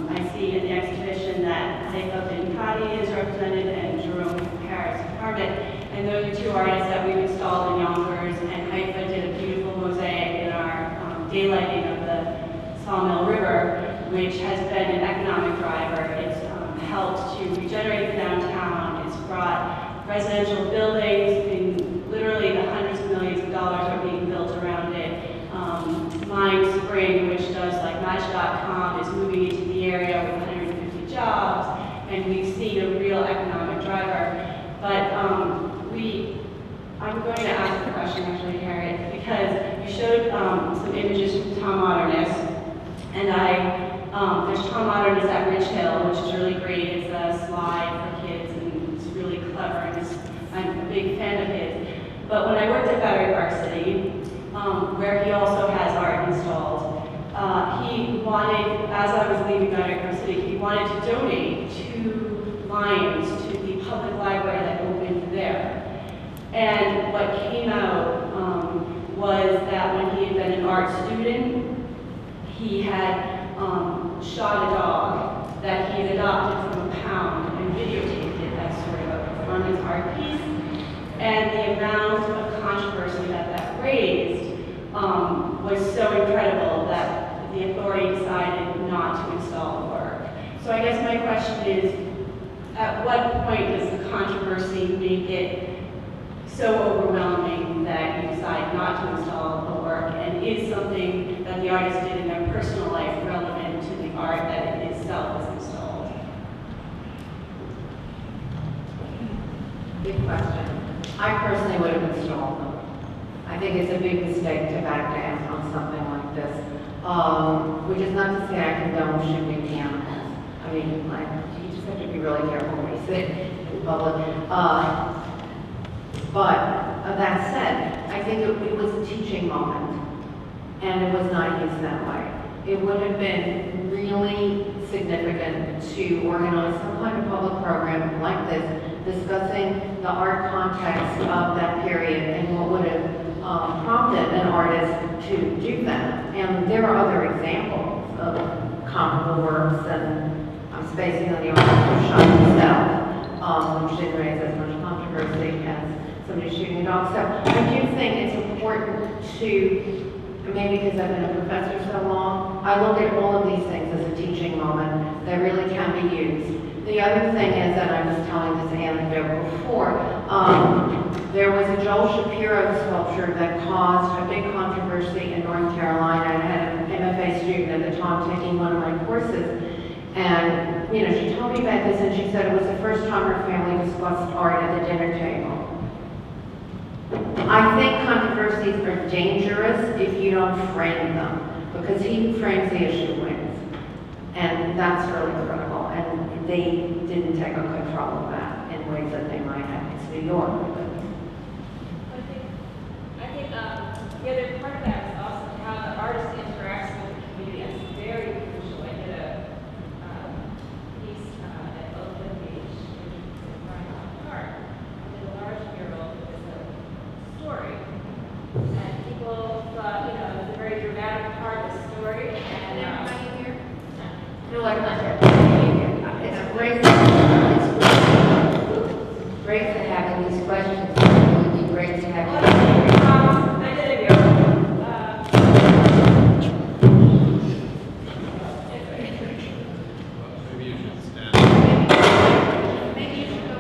I see in the exhibition that Haifa Ben Kadi is represented and Jerome Harris Harriet. And those are two artists that we've installed in Yonkers, and Haifa did a beautiful mosaic in our daylighting of the Sawmill River, which has been an economic driver. It's helped to regenerate the downtown. It's brought residential buildings, in literally the hundreds of millions of dollars are being built around it. Mine Spring, which does like Match.com, is moving into the area with 150 jobs, and we've seen a real economic driver. But I'm going to ask a question actually, Harriet, because you showed some images from Tom Modernist, and there's Tom Modernist at Ridge Hill, which is really great. It's a slide for kids, and it's really clever, and I'm a big fan of his. But when I worked at Battery Park City, where he also has art installed, he wanted, as I was leaving Battery Park City, he wanted to donate 2 lions to the public library that opened there. And what came out was that when he had been an art student, he had shot a dog that he had adopted from a pound and videotaped it as sort of a performance art piece. And the amount of controversy that raised was so incredible that the authority decided not to install the work. So I guess my question is, at what point does the controversy make it so overwhelming that you decide not to install the work, and is something that the artist did in their personal life relevant to the art that in itself is installed? Big question. I personally would have installed them. I think it's a big mistake to back down on something like this, which is not to say I condone shooting the animals. I mean, like, you just have to be really careful when you sit in public. But that said, I think it was a teaching moment, and it was not used that way. It would have been really significant to organize some kind of public program like this, discussing the art context of that period and what would have prompted an artist to do that. And there are other examples. of comparable works, and I'm spacing on the artificial shot itself, which didn't raise as much controversy as somebody shooting a dog. So I do think it's important to, maybe because I've been a professor so long, I look at all of these things as a teaching moment that really can be used. The other thing is, and I was telling this anecdote before, there was a Joel Shapiro sculpture that caused a big controversy in North Carolina. I had an MFA student at the time taking one of my courses, and you know, she told me about this, and she said it was the first time her family discussed art at the dinner table. I think controversies are dangerous if you don't frame them, because he who frames the issue wins. And that's really critical, and they didn't take control of that in ways that they might have. It's New York. I think the other part of that is also how the artist interacts with the community. It's very crucial. I did a piece at Oakland Beach, which is in Rhinelander Park. I did a large mural with a story. And people thought, you know, it was a very dramatic part of the story. And everybody here? You're like, it's great to having these questions. It would be great to have you. I did a mural. Maybe you should stand. Maybe you should go.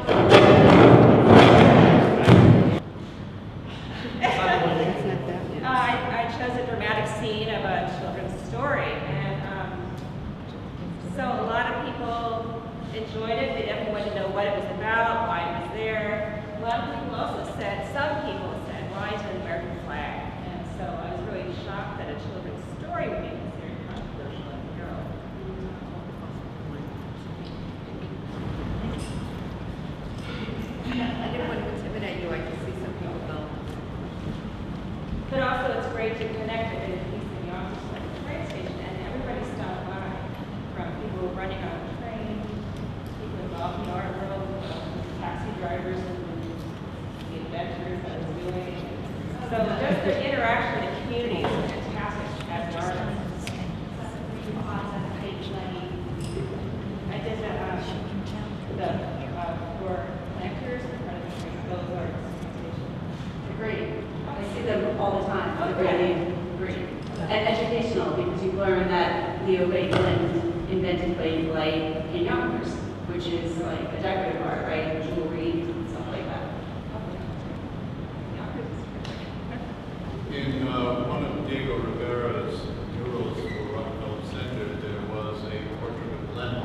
I chose a dramatic scene of a children's story, and so a lot of people enjoyed it. They definitely wanted to know what it was about, why it was there. A lot of people also said, some people said, why is there an American flag? And so I was really shocked that a children's story would be considered controversial in the mural. I didn't want to intimidate you. I could see some people go. But also it's great to connect with it, at least in the office, like the train station, and everybody stopped by, from people running on the train, people involved in the art world, taxi drivers, and the adventures that it's doing. So just the interaction in the community is fantastic as an artist. I did the for planters in front of the Village Arts Station. They're great. I see them all the time. They're great. And educational, because you learn that Leo Baekeland invented clay light in Yonkers, which is like a decorative art, right? Jewelry, stuff like that. In one of Diego Rivera's murals for Rockefeller Center, there was a portrait of Lenin.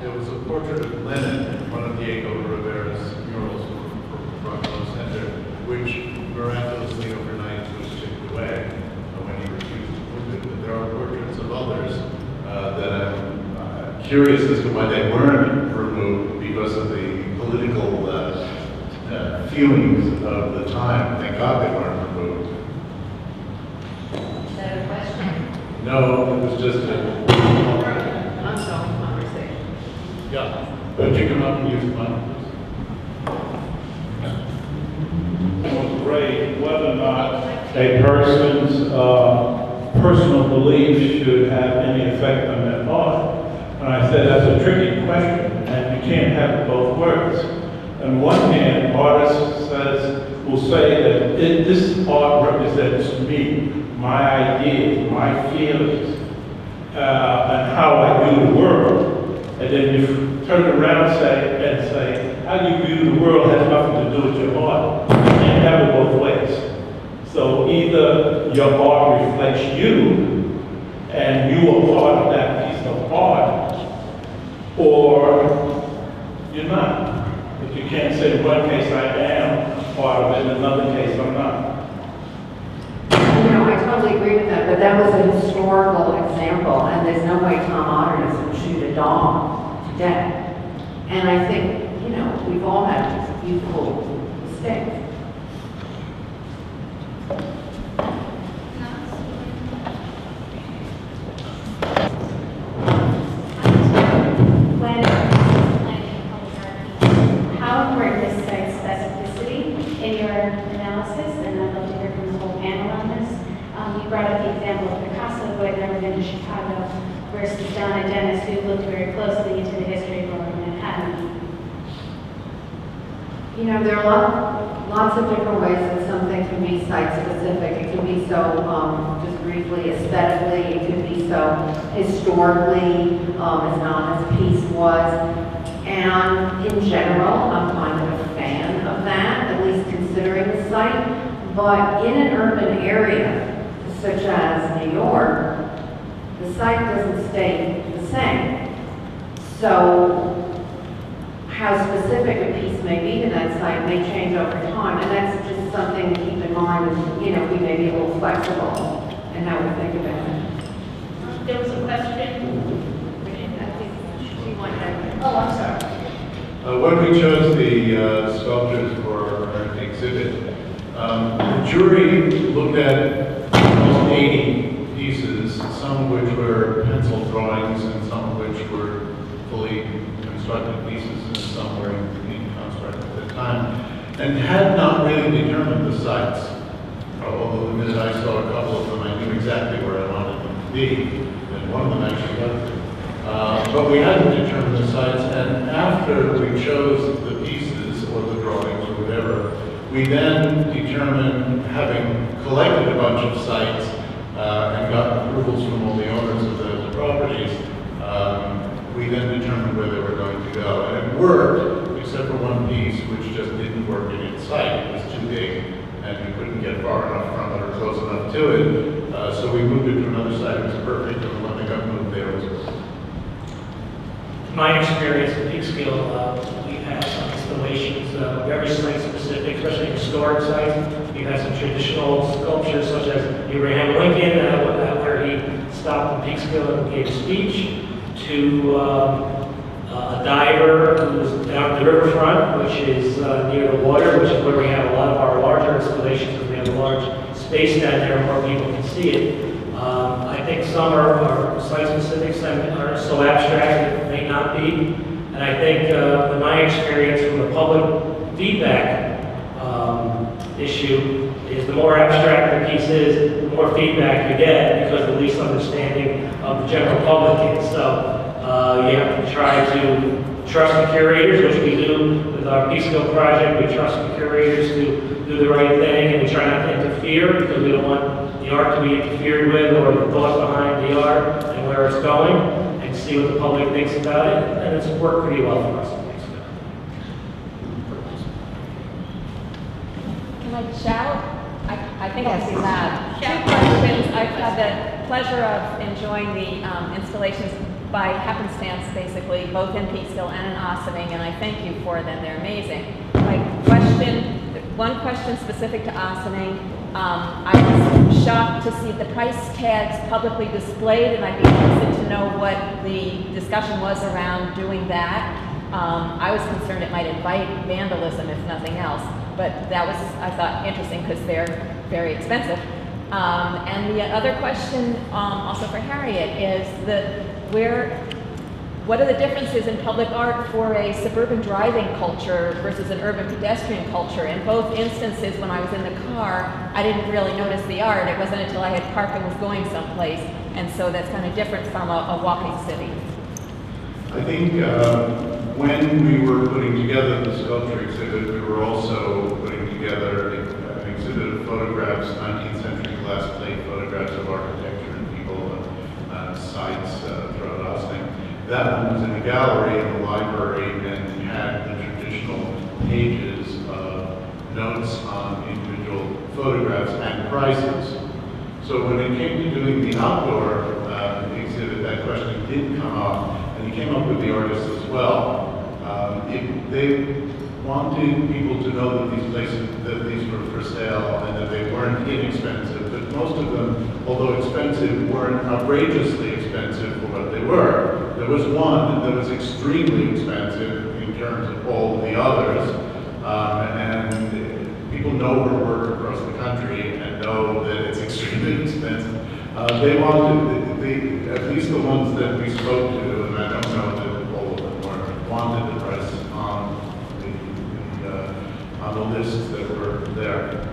There was a portrait of Lenin in one of Diego Rivera's murals for Rockefeller Center, which miraculously overnight was chipped away when he refused to move it. But there are portraits of others that I'm curious as to why they weren't removed because of the political feelings of the time. Thank God they weren't removed. Is that a question? No, it was just a Ongoing conversation. yeah. Don't you come up and use the mic, Was great whether or not a person's personal beliefs should have any effect on their art. And I said that's a tricky question, and you can't have both words. On one hand, artists will say that this art represents me, my ideas, my feelings, and how I view the world. And then you turn around and say, how you view the world has nothing to do with your art. You can't have it both ways. So either your art reflects you, and you are part of that piece of art, or you're not. But you can't say in one case I am part of it, in another case I'm not. You know, I totally agree with that, but that was a historical example, and there's no way Tom Otterness would shoot a dog to death. And I think, you know, we've all had youthful mistakes. When planning public art, how important is site specificity in your analysis? And I'd love to hear from the whole panel on this. You brought up the the example of Picasso, who had never been to Chicago, versus Donna Dennis, who looked very closely into the history of Lower Manhattan. You know, there are lots of different ways that something can be site-specific. It can be so, just briefly, aesthetically. It can be so historically, as Donna's piece was. And in general, I'm kind of a fan of that, at least considering the site. But in an urban area, such as New York, the site doesn't stay the same. So how specific a piece may be to that site may change over time, and that's just something to keep in mind, and, you know, we may be a little flexible in how we think about it. There was a question. Oh, I'm sorry. When we chose the sculptures for our exhibit, the jury looked at almost 80 pieces, some of which were pencil drawings and some of which were fully constructed pieces and some were being constructed at the time, and had not really determined the sites. Although the minute I saw a couple of them, I knew exactly where I wanted them to be, and one of them actually got there. But we hadn't determined the sites, and after we chose the pieces or the drawings or whatever, we then determined, having collected a bunch of sites and gotten approvals from all the owners of the properties, we then determined where they were going to go. And it worked, except for one piece, which just didn't work in its site. It was too big, and we couldn't get far enough from it or close enough to it. So we moved it to another site. It was perfect, and when they got moved there, it was perfect. My experience in Peekskill, we've had some installations, very site-specific, especially historic sites. We've had some traditional sculptures, such as Abraham Lincoln, where he stopped in Peekskill and gave a speech, to a diver who's down the riverfront, which is near the water, which is where we have a lot of our larger installations, because we have a large space down there where people can see it. I think some are site-specific, some are so abstract it may not be. And I think, in my experience from the public feedback issue, is the more abstract the piece is, the more feedback you get, because the least understanding of the general public is. So you have to try to trust the curators, which we do with our Peekskill project. We trust the curators to do the right thing, and we try not to interfere, because we don't want the art to be interfered with, or the thought behind the art and where it's going, and see what the public thinks about it. And it's worked pretty well for us. Can I shout? I think I see that. Two questions. I've had the pleasure of enjoying the installations by happenstance, basically, both in Peekskill and in Ossining, and I thank you for them. They're amazing. One question specific to Ossining. I was shocked to see the price tags publicly displayed, and I'd be interested to know what the discussion was around doing that. I was concerned it might invite vandalism, if nothing else, but that was, I thought, interesting because they're very expensive. And the other question, also for Harriet, is what are the differences in public art for a suburban driving culture versus an urban pedestrian culture? In both instances, when I was in the car, I didn't really notice the art. It wasn't until I had parked and was going someplace, and so that's kind of different from a walking city. I think when we were putting together the sculpture exhibit, we were also putting together an exhibit of photographs, 19th century glass plate photographs of architecture and people and sites throughout Ossining. That one was in a gallery in the library and had the traditional pages of notes on individual photographs and prices. So when it came to doing the outdoor exhibit, that question did come up, and he came up with the artists as well. They wanted people to know that these places, that these were for sale and that they weren't inexpensive, but most of them, although expensive, weren't outrageously expensive for what they were. There was one that was extremely expensive in terms of all the others, and people know her work across the country and know that it's extremely expensive. They wanted, at least the ones that we spoke to, and I don't know that all of them were, wanted the price on the lists that were there.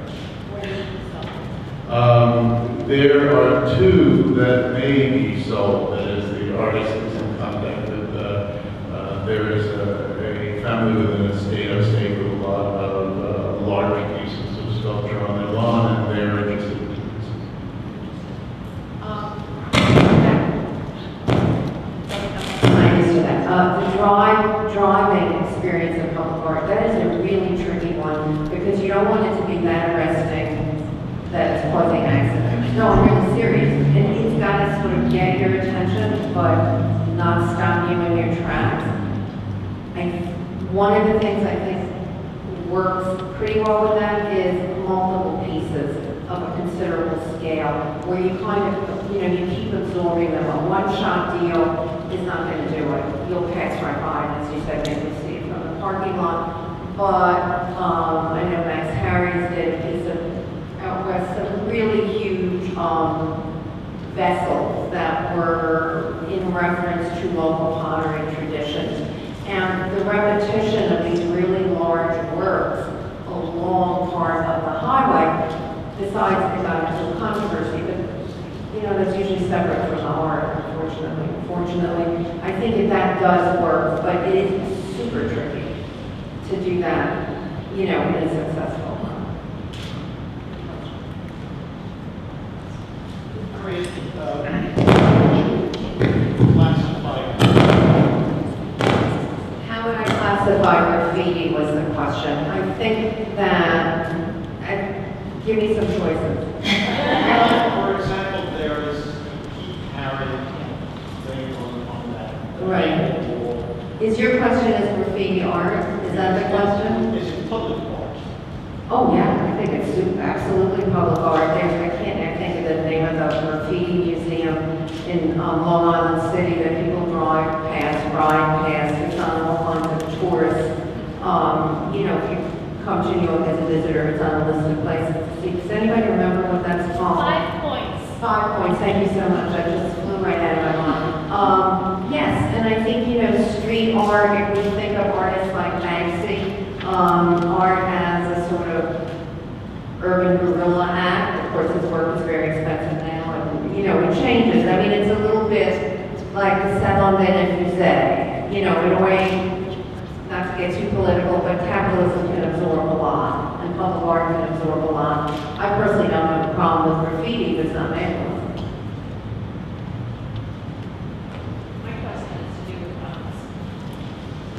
There are two that may be sold, that is, the artist is in contact with. There is a family with an estate upstate with a lot of large pieces of sculpture on their lawn, and they're interested in doing this. I'm used to that. The driving experience in public art, that is a really tricky one because you don't want it to be that arresting that it's causing accidents. No, I'm really serious. And it's got to sort of get your attention, but not stop you in your tracks. One of the things I think works pretty well with that is multiple pieces of a considerable scale, where you kind of, you keep absorbing them. A one-shot deal is not going to do it. You'll pass right by, and as you said, maybe see it from the parking lot. But I know Max Harriet did a piece of out west, some really huge vessels that were in reference to local pottery traditions. And the repetition of these really large works along part of the highway, besides it got into a controversy, but that's usually separate from the art, unfortunately. Fortunately, I think that does work, but it is super tricky to do that, in a successful way. How would I classify graffiti was the question. I think that, give me some choices. For example, there is Harriet thing on that. Right. Is your question is graffiti art? Is that the question? Is it public art? Oh, yeah, I think it's absolutely public art. I can't think of the name of the graffiti museum in Long Island City that people ride past. It's on all kinds of tourists. If you come to New York as a visitor, it's on a list of places to see. Does anybody remember what that's called? 5 points. 5 points, thank you so much. I just flew right out of my mind. Yes, and I think, street art, if we think of artists like Banksy, art as a sort of urban guerrilla act. Of course, his work is very expensive now, and, it changes. I mean, it's a little bit like the Salon de Fusée, in a way, not to get too political, but capitalism can absorb a lot, and public art can absorb a lot. I personally don't have a problem with graffiti, but it's not vandalism.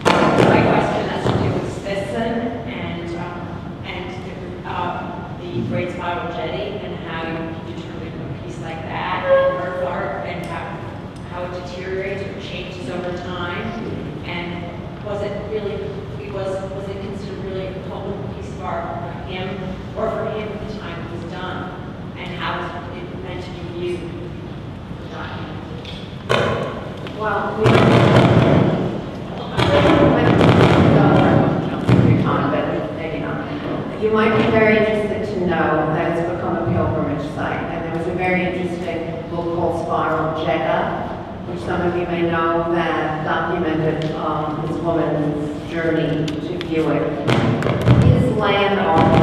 My question has to do with Smithson and the Great Spiral Jetty, and how you determine a piece like that, and art, and how it deteriorates or changes over time. And was it considered really a public piece of art for him, or for him at the time it was done? And how was it meant to be viewed? You might be very interested to know that it's become a pilgrimage site, and there was a very interesting book called Spiral Jeddah, which some of you may know, that documented this woman's journey to view it. Is land art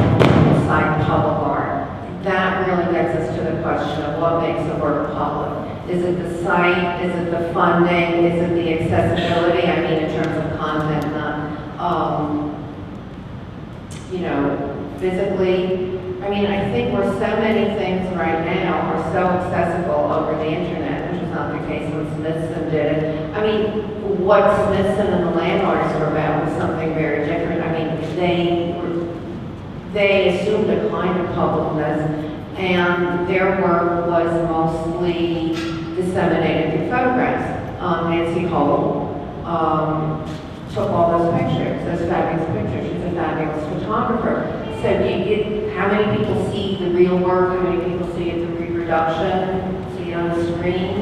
site public art? That really gets us to the question of what makes a work public. Is it the site? Is it the funding? Is it the accessibility? I mean, in terms of content, not, physically. I mean, I think where so many things right now are so accessible over the internet, which is not the case when Smithson did it. I mean, what Smithson and the land artists were about was something very different. I mean, they assumed a kind of publicness, and their work was mostly disseminated through photographs. Nancy Holt took all those pictures, those fabulous pictures. She's a fabulous photographer. So how many people see the real work? How many people see it, the reproduction? See it on the screen?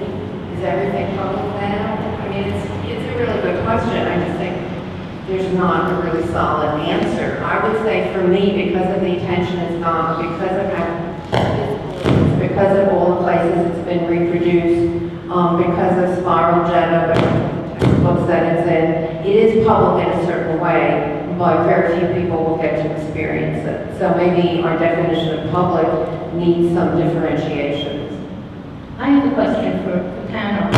Is everything public now? I mean, it's a really good question. I just think there's not a really solid answer. I would say for me, because of the attention it's gone, because of all the places it's been reproduced, because of Spiral Jeddah, the textbooks that it's in, it is public in a certain way, but very few people will get to experience it. So maybe our definition of public needs some differentiation. I have a question for the panel.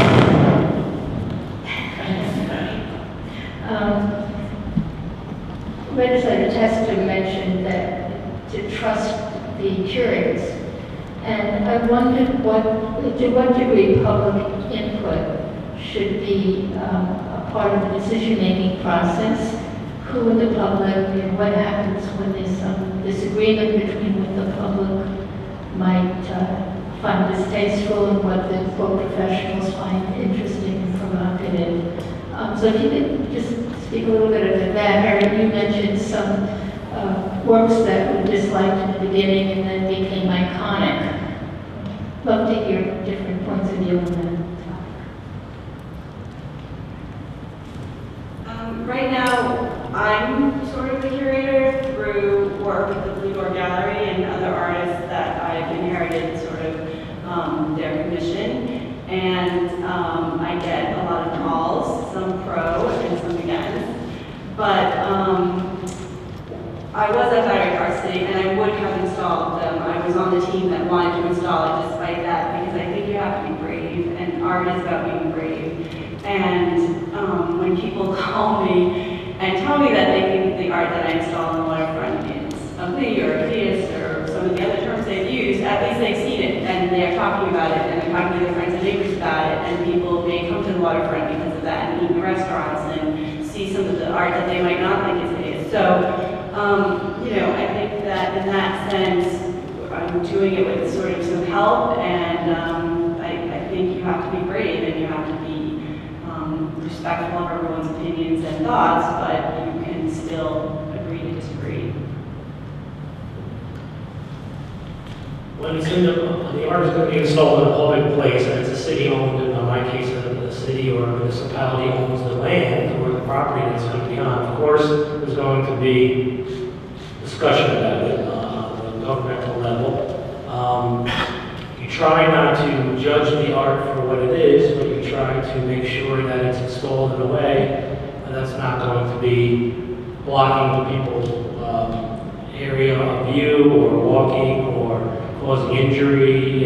Legislator Tester mentioned that to trust the curators. And I wondered to what degree public input should be a part of the decision-making process. Who in the public, and what happens when there's some disagreement between what the public might find distasteful and what the quote professionals find interesting and provocative. So if you could just speak a little bit of that. Harriet, you mentioned some works that were disliked in the beginning and then became iconic. Love to hear different points of view on that. Right now, I'm sort of the curator through work with the Blue Door Gallery and other artists that I've inherited sort of their commission. And I get a lot of calls, some pro and some against. But I was at Direct Art City and I would have installed them. I was on the team that wanted to install it despite that because I think you have to be brave and art is about being brave. And when people call me and tell me that they think the art that I install on the waterfront is ugly or hideous or some of the other terms they've used, at least they've seen it and they're talking about it and they're talking to their friends and neighbors about it, and people may come to the waterfront because of that and eat in restaurants and see some of the art that they might not think is hideous. So, you know, I think that in that sense, I'm doing it with sort of some help, and I think you have to be brave and you have to be respectful of everyone's opinions and thoughts, but you can still agree to disagree. When it's the art is going to be installed in a public place, and it's a city-owned, in my case, the city or municipality owns the land or the property that's going to be on, of course, there's going to be discussion about it on the governmental level. You try not to judge the art for what it is, but you try to make sure that it's installed in a way that's not going to be blocking the people's area of view or walking or causing injury,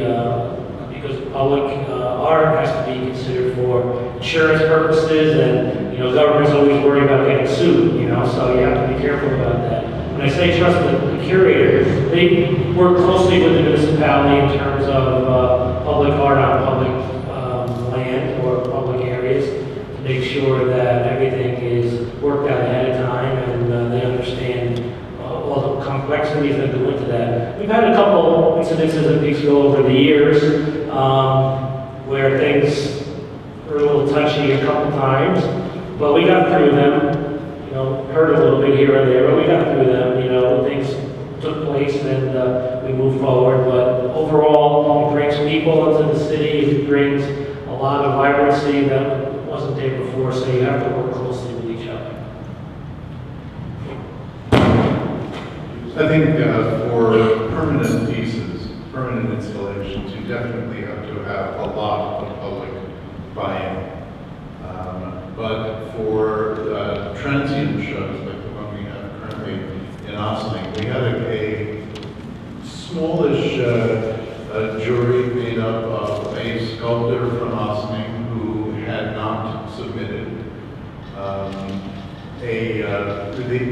because public art has to be considered for insurance purposes, and government's always worried about getting sued, so you have to be careful about that. When I say trust the curator, they work closely with the municipality in terms of public art on public land or public areas to make sure that everything is worked out ahead of time and they understand all the complexities that go into that. We've had a couple incidences in Peekskill over the years where things were a little touchy a couple times, but we got through them. Hurt a little bit here and there, but we got through them. Things took place and we moved forward. But overall, it brings people into the city. It brings a lot of vibrancy that wasn't there before. So you have to work closely with each other. I think for permanent pieces, permanent installations, you definitely have to have a lot of public buy-in. But for transient shows, like the one we have currently in Ossining, we had a smallish jury made up of a sculptor from Ossining who had not submitted.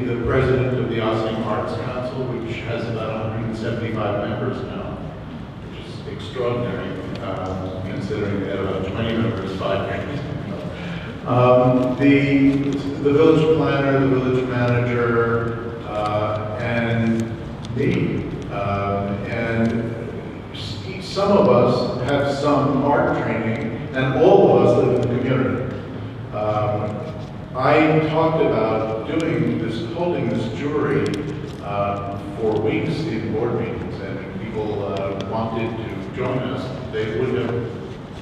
The president of the Ossining Arts Council, which has about 175 members now, which is extraordinary, considering they had about 20 members 5 years ago. The village planner, the village manager, and me, and some of us have some art training, and all of us live in the community. I talked about holding this jury for weeks in board meetings, and if people wanted to join us, they would have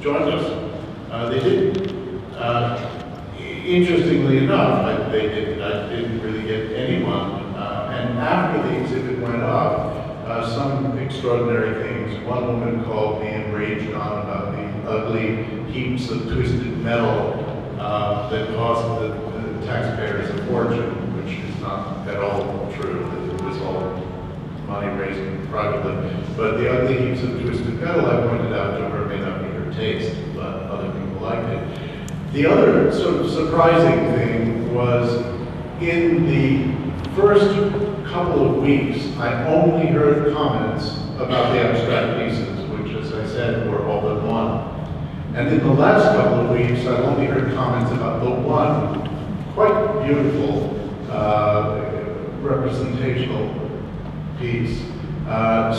joined us. They didn't. Interestingly enough, they didn't. I didn't really get anyone. And after the exhibit went up, some extraordinary things. One woman called me and raged on about the ugly heaps of twisted metal that cost the taxpayers a fortune, which is not at all true. It was all money raised privately. But the ugly heaps of twisted metal I pointed out to her may not be her taste, but other people liked it. The other sort of surprising thing was in the first couple of weeks, I only heard comments about the abstract pieces, which, as I said, were all but one. And in the last couple of weeks, I've only heard comments about the one quite beautiful representational piece.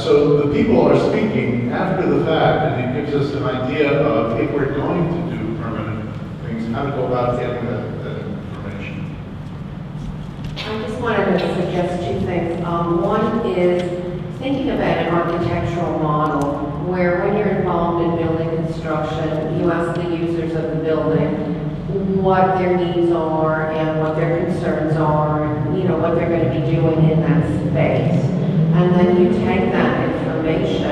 So the people are speaking after the fact, and it gives us an idea of if we're going to do permanent things, how to go about getting that information. I just wanted to suggest two things. One is thinking about an architectural model where when you're involved in building construction, you ask the users of the building what their needs are and what their concerns are, and, you know, what they're going to be doing in that space. And then you take that information,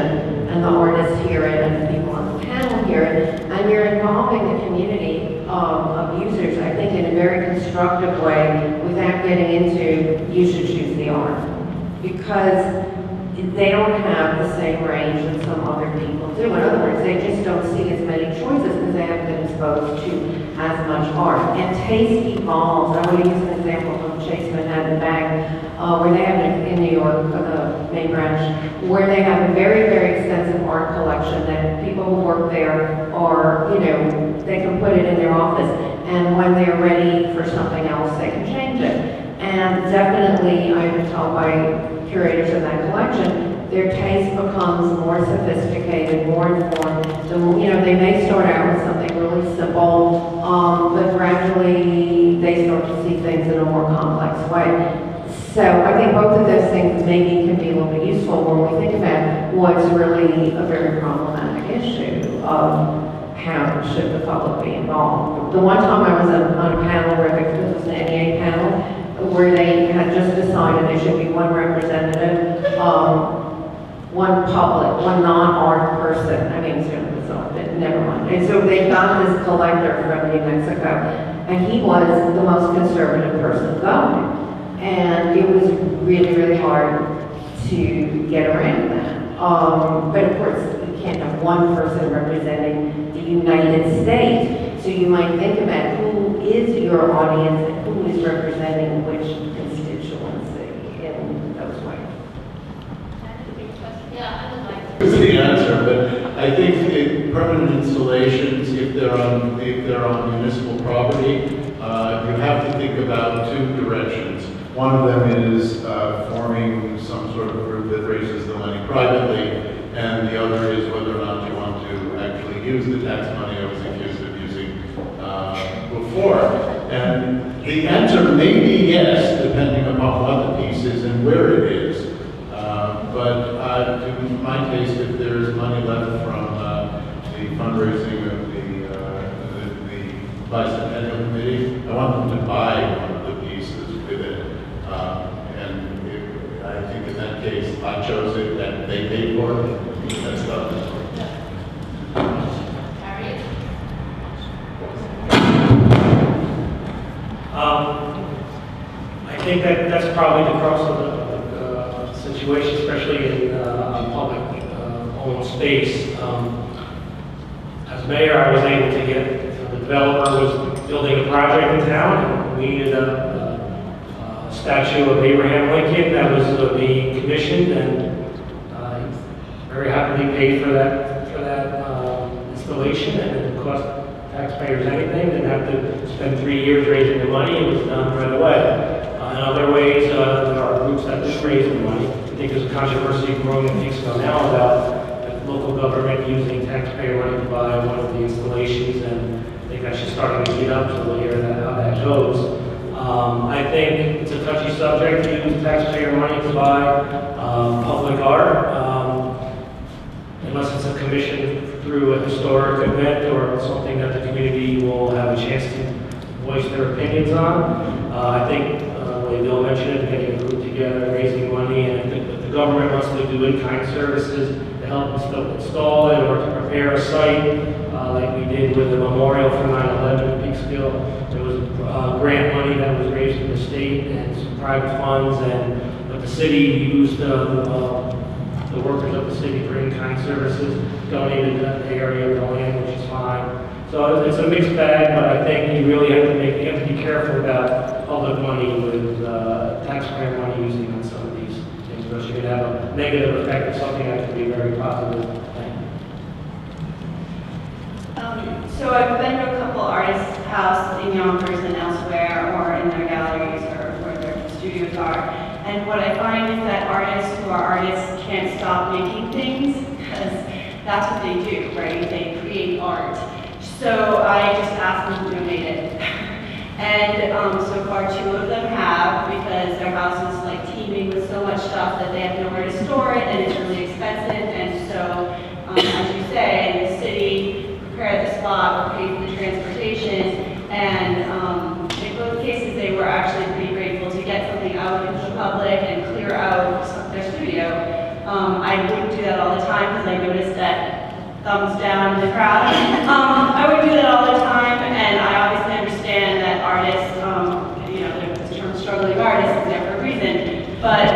and the artists hear it, and the people on the panel hear it, and you're involving the community of users, I think, in a very constructive way without getting into, you should choose the art. Because they don't have the same range that some other people do. In other words, they just don't see as many choices because they haven't been exposed to as much art. And taste evolves. I want to use an example from Chase Manhattan Bank, where they have in New York, the main branch, where they have a very, very extensive art collection that people who work there are, you know, they can put it in their office. And when they're ready for something else, they can change it. And definitely, I've been told by curators of that collection, their taste becomes more sophisticated, more informed. So, you know, they may start out with something really simple, but gradually they start to see things in a more complex way. So I think both of those things maybe can be a little bit useful when we think about what's really a very problematic issue of how should the public be involved. The one time I was on a panel where this was an NEA panel, where they had just decided there should be one representative, one public, one non-art person. I mean, never mind. And so they got this collector from New Mexico, and he was the most conservative person going. And it was really, really hard to get around that. But of course, you can't have one person representing the United States. So you might think about who is your audience and who is representing which constituency in those ways. Yeah, I would like This is the answer, but I think the permanent installations, if they're on municipal property, you have to think about two directions. One of them is forming some sort of group that raises the money privately, and the other is whether or not you want to actually use the tax money I was accused of using before. And the answer may be yes, depending upon what the piece is and where it is. But to my taste, if there is money left from the fundraising of the Bicentennial Committee, I want them to buy one of the pieces with it. And I think in that case, I chose it and they paid for it. That's done. Harriet. I think that's probably the crux of the situation, especially in public owned space. As mayor, I was able to get, the developer was building a project in town, and we needed a statue of Abraham Lincoln that was being commissioned, and he very happily paid for that installation, and it didn't cost taxpayers anything. Didn't have to spend 3 years raising the money. It was done right away. In other ways, there are groups that didn't raise the money. I think there's a controversy growing in Kingston now about local government using taxpayer money to buy one of the installations, and I think that's just starting to heat up, so we'll hear how that goes. I think it's a touchy subject to use taxpayer money to buy public art, unless it's a commission through a historic event or something that the community will have a chance to voice their opinions on. I think, like Bill mentioned it, getting a group together, raising money, and I think that the government wants to do in-kind services to help install it or to prepare a site, like we did with the memorial for 9/11 in Peekskill. There was grant money that was raised from the state and some private funds, and what the city used the workers of the city for in-kind services, donated the area of the land, which is fine. So it's a mixed bag, but I think you really have to be careful about public money with taxpayer money using on some of these things, because you can have a negative effect of something that can be very positive thing. So I've been to a couple artists' houses in Yonkers and elsewhere, or in their galleries, or where their studios are. And what I find is that artists who are artists can't stop making things, because that's what they do, right? They create art. So I just asked them to donate it. And so far 2 of them have, because their house is like teeming with so much stuff that they have nowhere to store it, and it's really expensive. And so, as you say, the city prepared the spot, or paid for the transportation, and in both cases they were actually pretty grateful to get something out into the public and clear out their studio. I wouldn't do that all the time, because I noticed that thumbs down in the crowd. I would do that all the time, and I obviously understand that artists, you know, the term struggling artist is there for a reason. But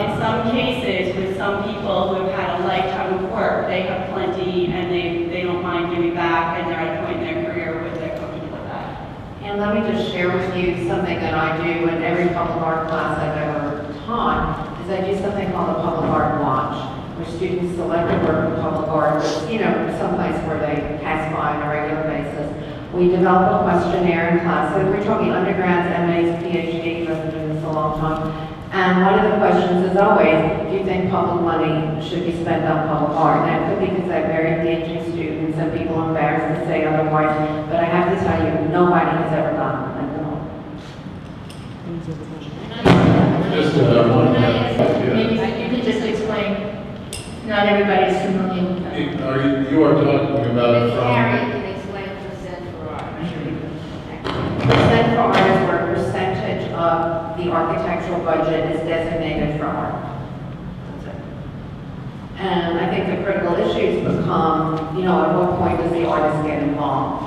in some cases, with some people who have had a lifetime of work, they have plenty, and they don't mind giving back, and they're at a point in their career where they're comfortable with that. And let me just share with you something that I do in every public art class I've ever taught, is I do something called a public art watch, where students select a work of public art, you know, someplace where they pass by on a regular basis. We develop a questionnaire in class, so we're talking undergrads, MAs, PhDs, I've been doing this a long time. And one of the questions is always, do you think public money should be spent on public art? Now, it could be because I have very engaging students and people are embarrassed to say otherwise, but I have to tell you, nobody has ever gotten it. Just one. Maybe you could just explain. Not everybody's familiar with that. You are talking about from... Harriet can explain percent for art. Percent for art is where a percentage of the architectural budget is designated for art. That's it. And I think the critical issues become, you know, at what point does the artist get involved?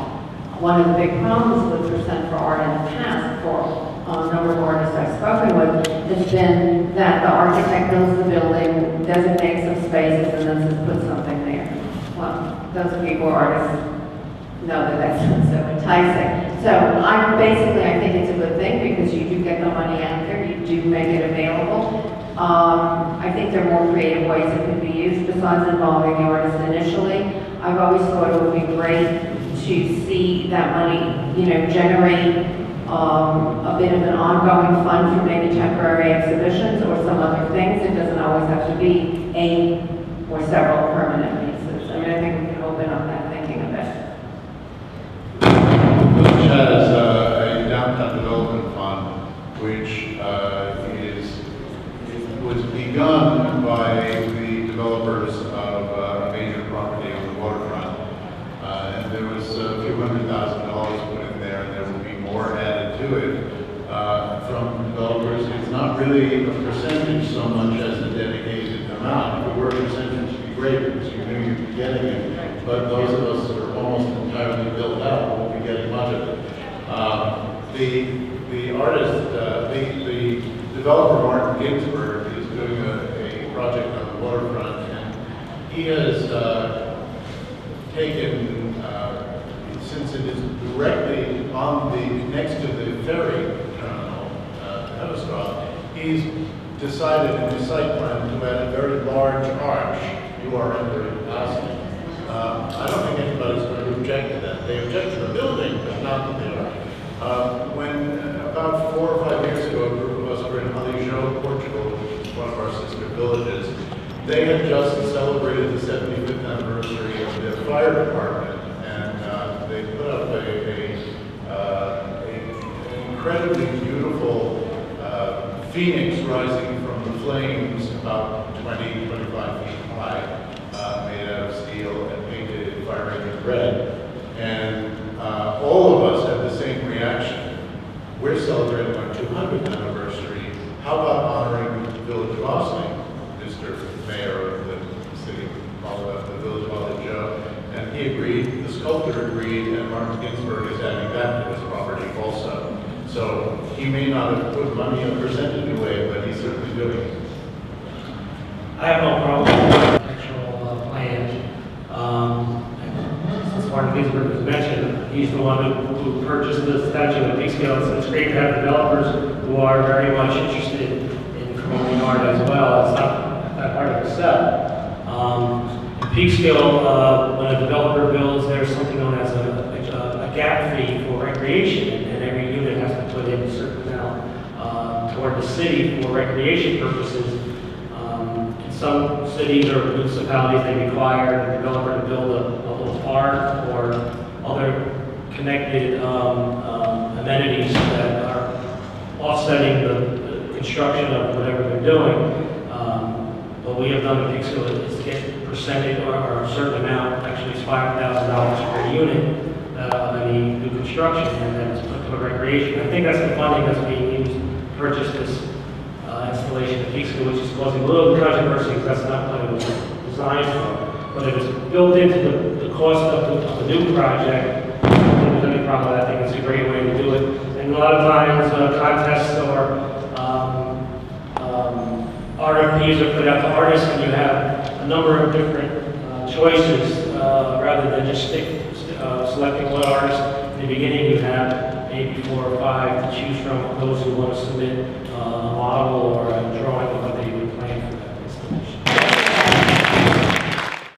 One of the big problems with percent for art in the past for a number of artists I've spoken with has been that the architect builds the building, designates some spaces, and then says, put something there. Well, those people, artists, know that that's not so enticing. So I think it's a good thing, because you do get the money out there, you do make it available. I think there are more creative ways it could be used besides involving the artist initially. I've always thought it would be great to see that money, you know, generate a bit of an ongoing fund for maybe temporary exhibitions or some other things. It doesn't always have to be a or several permanent pieces. I mean, I think we can open up that thinking a bit. The village has a downtown development fund, which was begun by the developers of a major property on the waterfront. And there was a few $100,000 put in there, and there will be more added to it from developers. It's not really a percentage so much as a dedicated amount. If it were a percentage, it'd be great, because you knew you'd be getting it. But those of us that are almost entirely built out won't be getting much of it. The developer Martin Ginsberg is doing a project on the waterfront, and he has taken, since it is directly on next to the ferry terminal, catastrophe, he's decided in his site plan to add a very large arch. You are under asking. I don't think anybody's going to object to that. They object to the building, but not to the arch. When about 4 or 5 years ago, a group of us were in Alijó, Portugal, which is one of our sister villages. They had just celebrated the 75th anniversary of their fire department, and they put up an incredibly beautiful phoenix rising from the flames, about 20, 25 feet high, made out of steel and painted fire engine red. And all of us had the same reaction. We're celebrating our 200th anniversary. How about honoring the village of Ossining, Mr. Mayor of the city of the village of Alijó? And he agreed, the sculptor agreed, and Martin Ginsberg is adding that to his property also. So he may not have put money in a percentage away, but he's certainly doing it. I have no problem with the architectural plan. Since Martin Ginsburg was mentioned, he's the one who purchased the statue of Peekskill. So it's great to have developers who are very much interested in promoting art as well. It's not that hard to sell. In Peekskill, when a developer builds, there's something known as a gap fee for recreation, and every unit has to put in a certain amount toward the city for recreation purposes. In some cities or municipalities, they require the developer to build a little park or other connected amenities that are offsetting the construction of whatever they're doing. What we have done with Peekskill is to get a percentage or a certain amount, actually it's $5,000 per unit of any new construction, and then it's put to a recreation. I think that's the funding that's being used to purchase this installation of Peekskill, which is causing a little controversy because that's not what it was designed for. But it was built into the cost of the new project. If there's any problem with that, I think it's a great way to do it. And a lot of times, contests or RFPs are put out to artists, and you have a number of different choices rather than just selecting one artist. In the beginning, you have maybe 4 or 5 to choose from, those who want to submit a model or a drawing of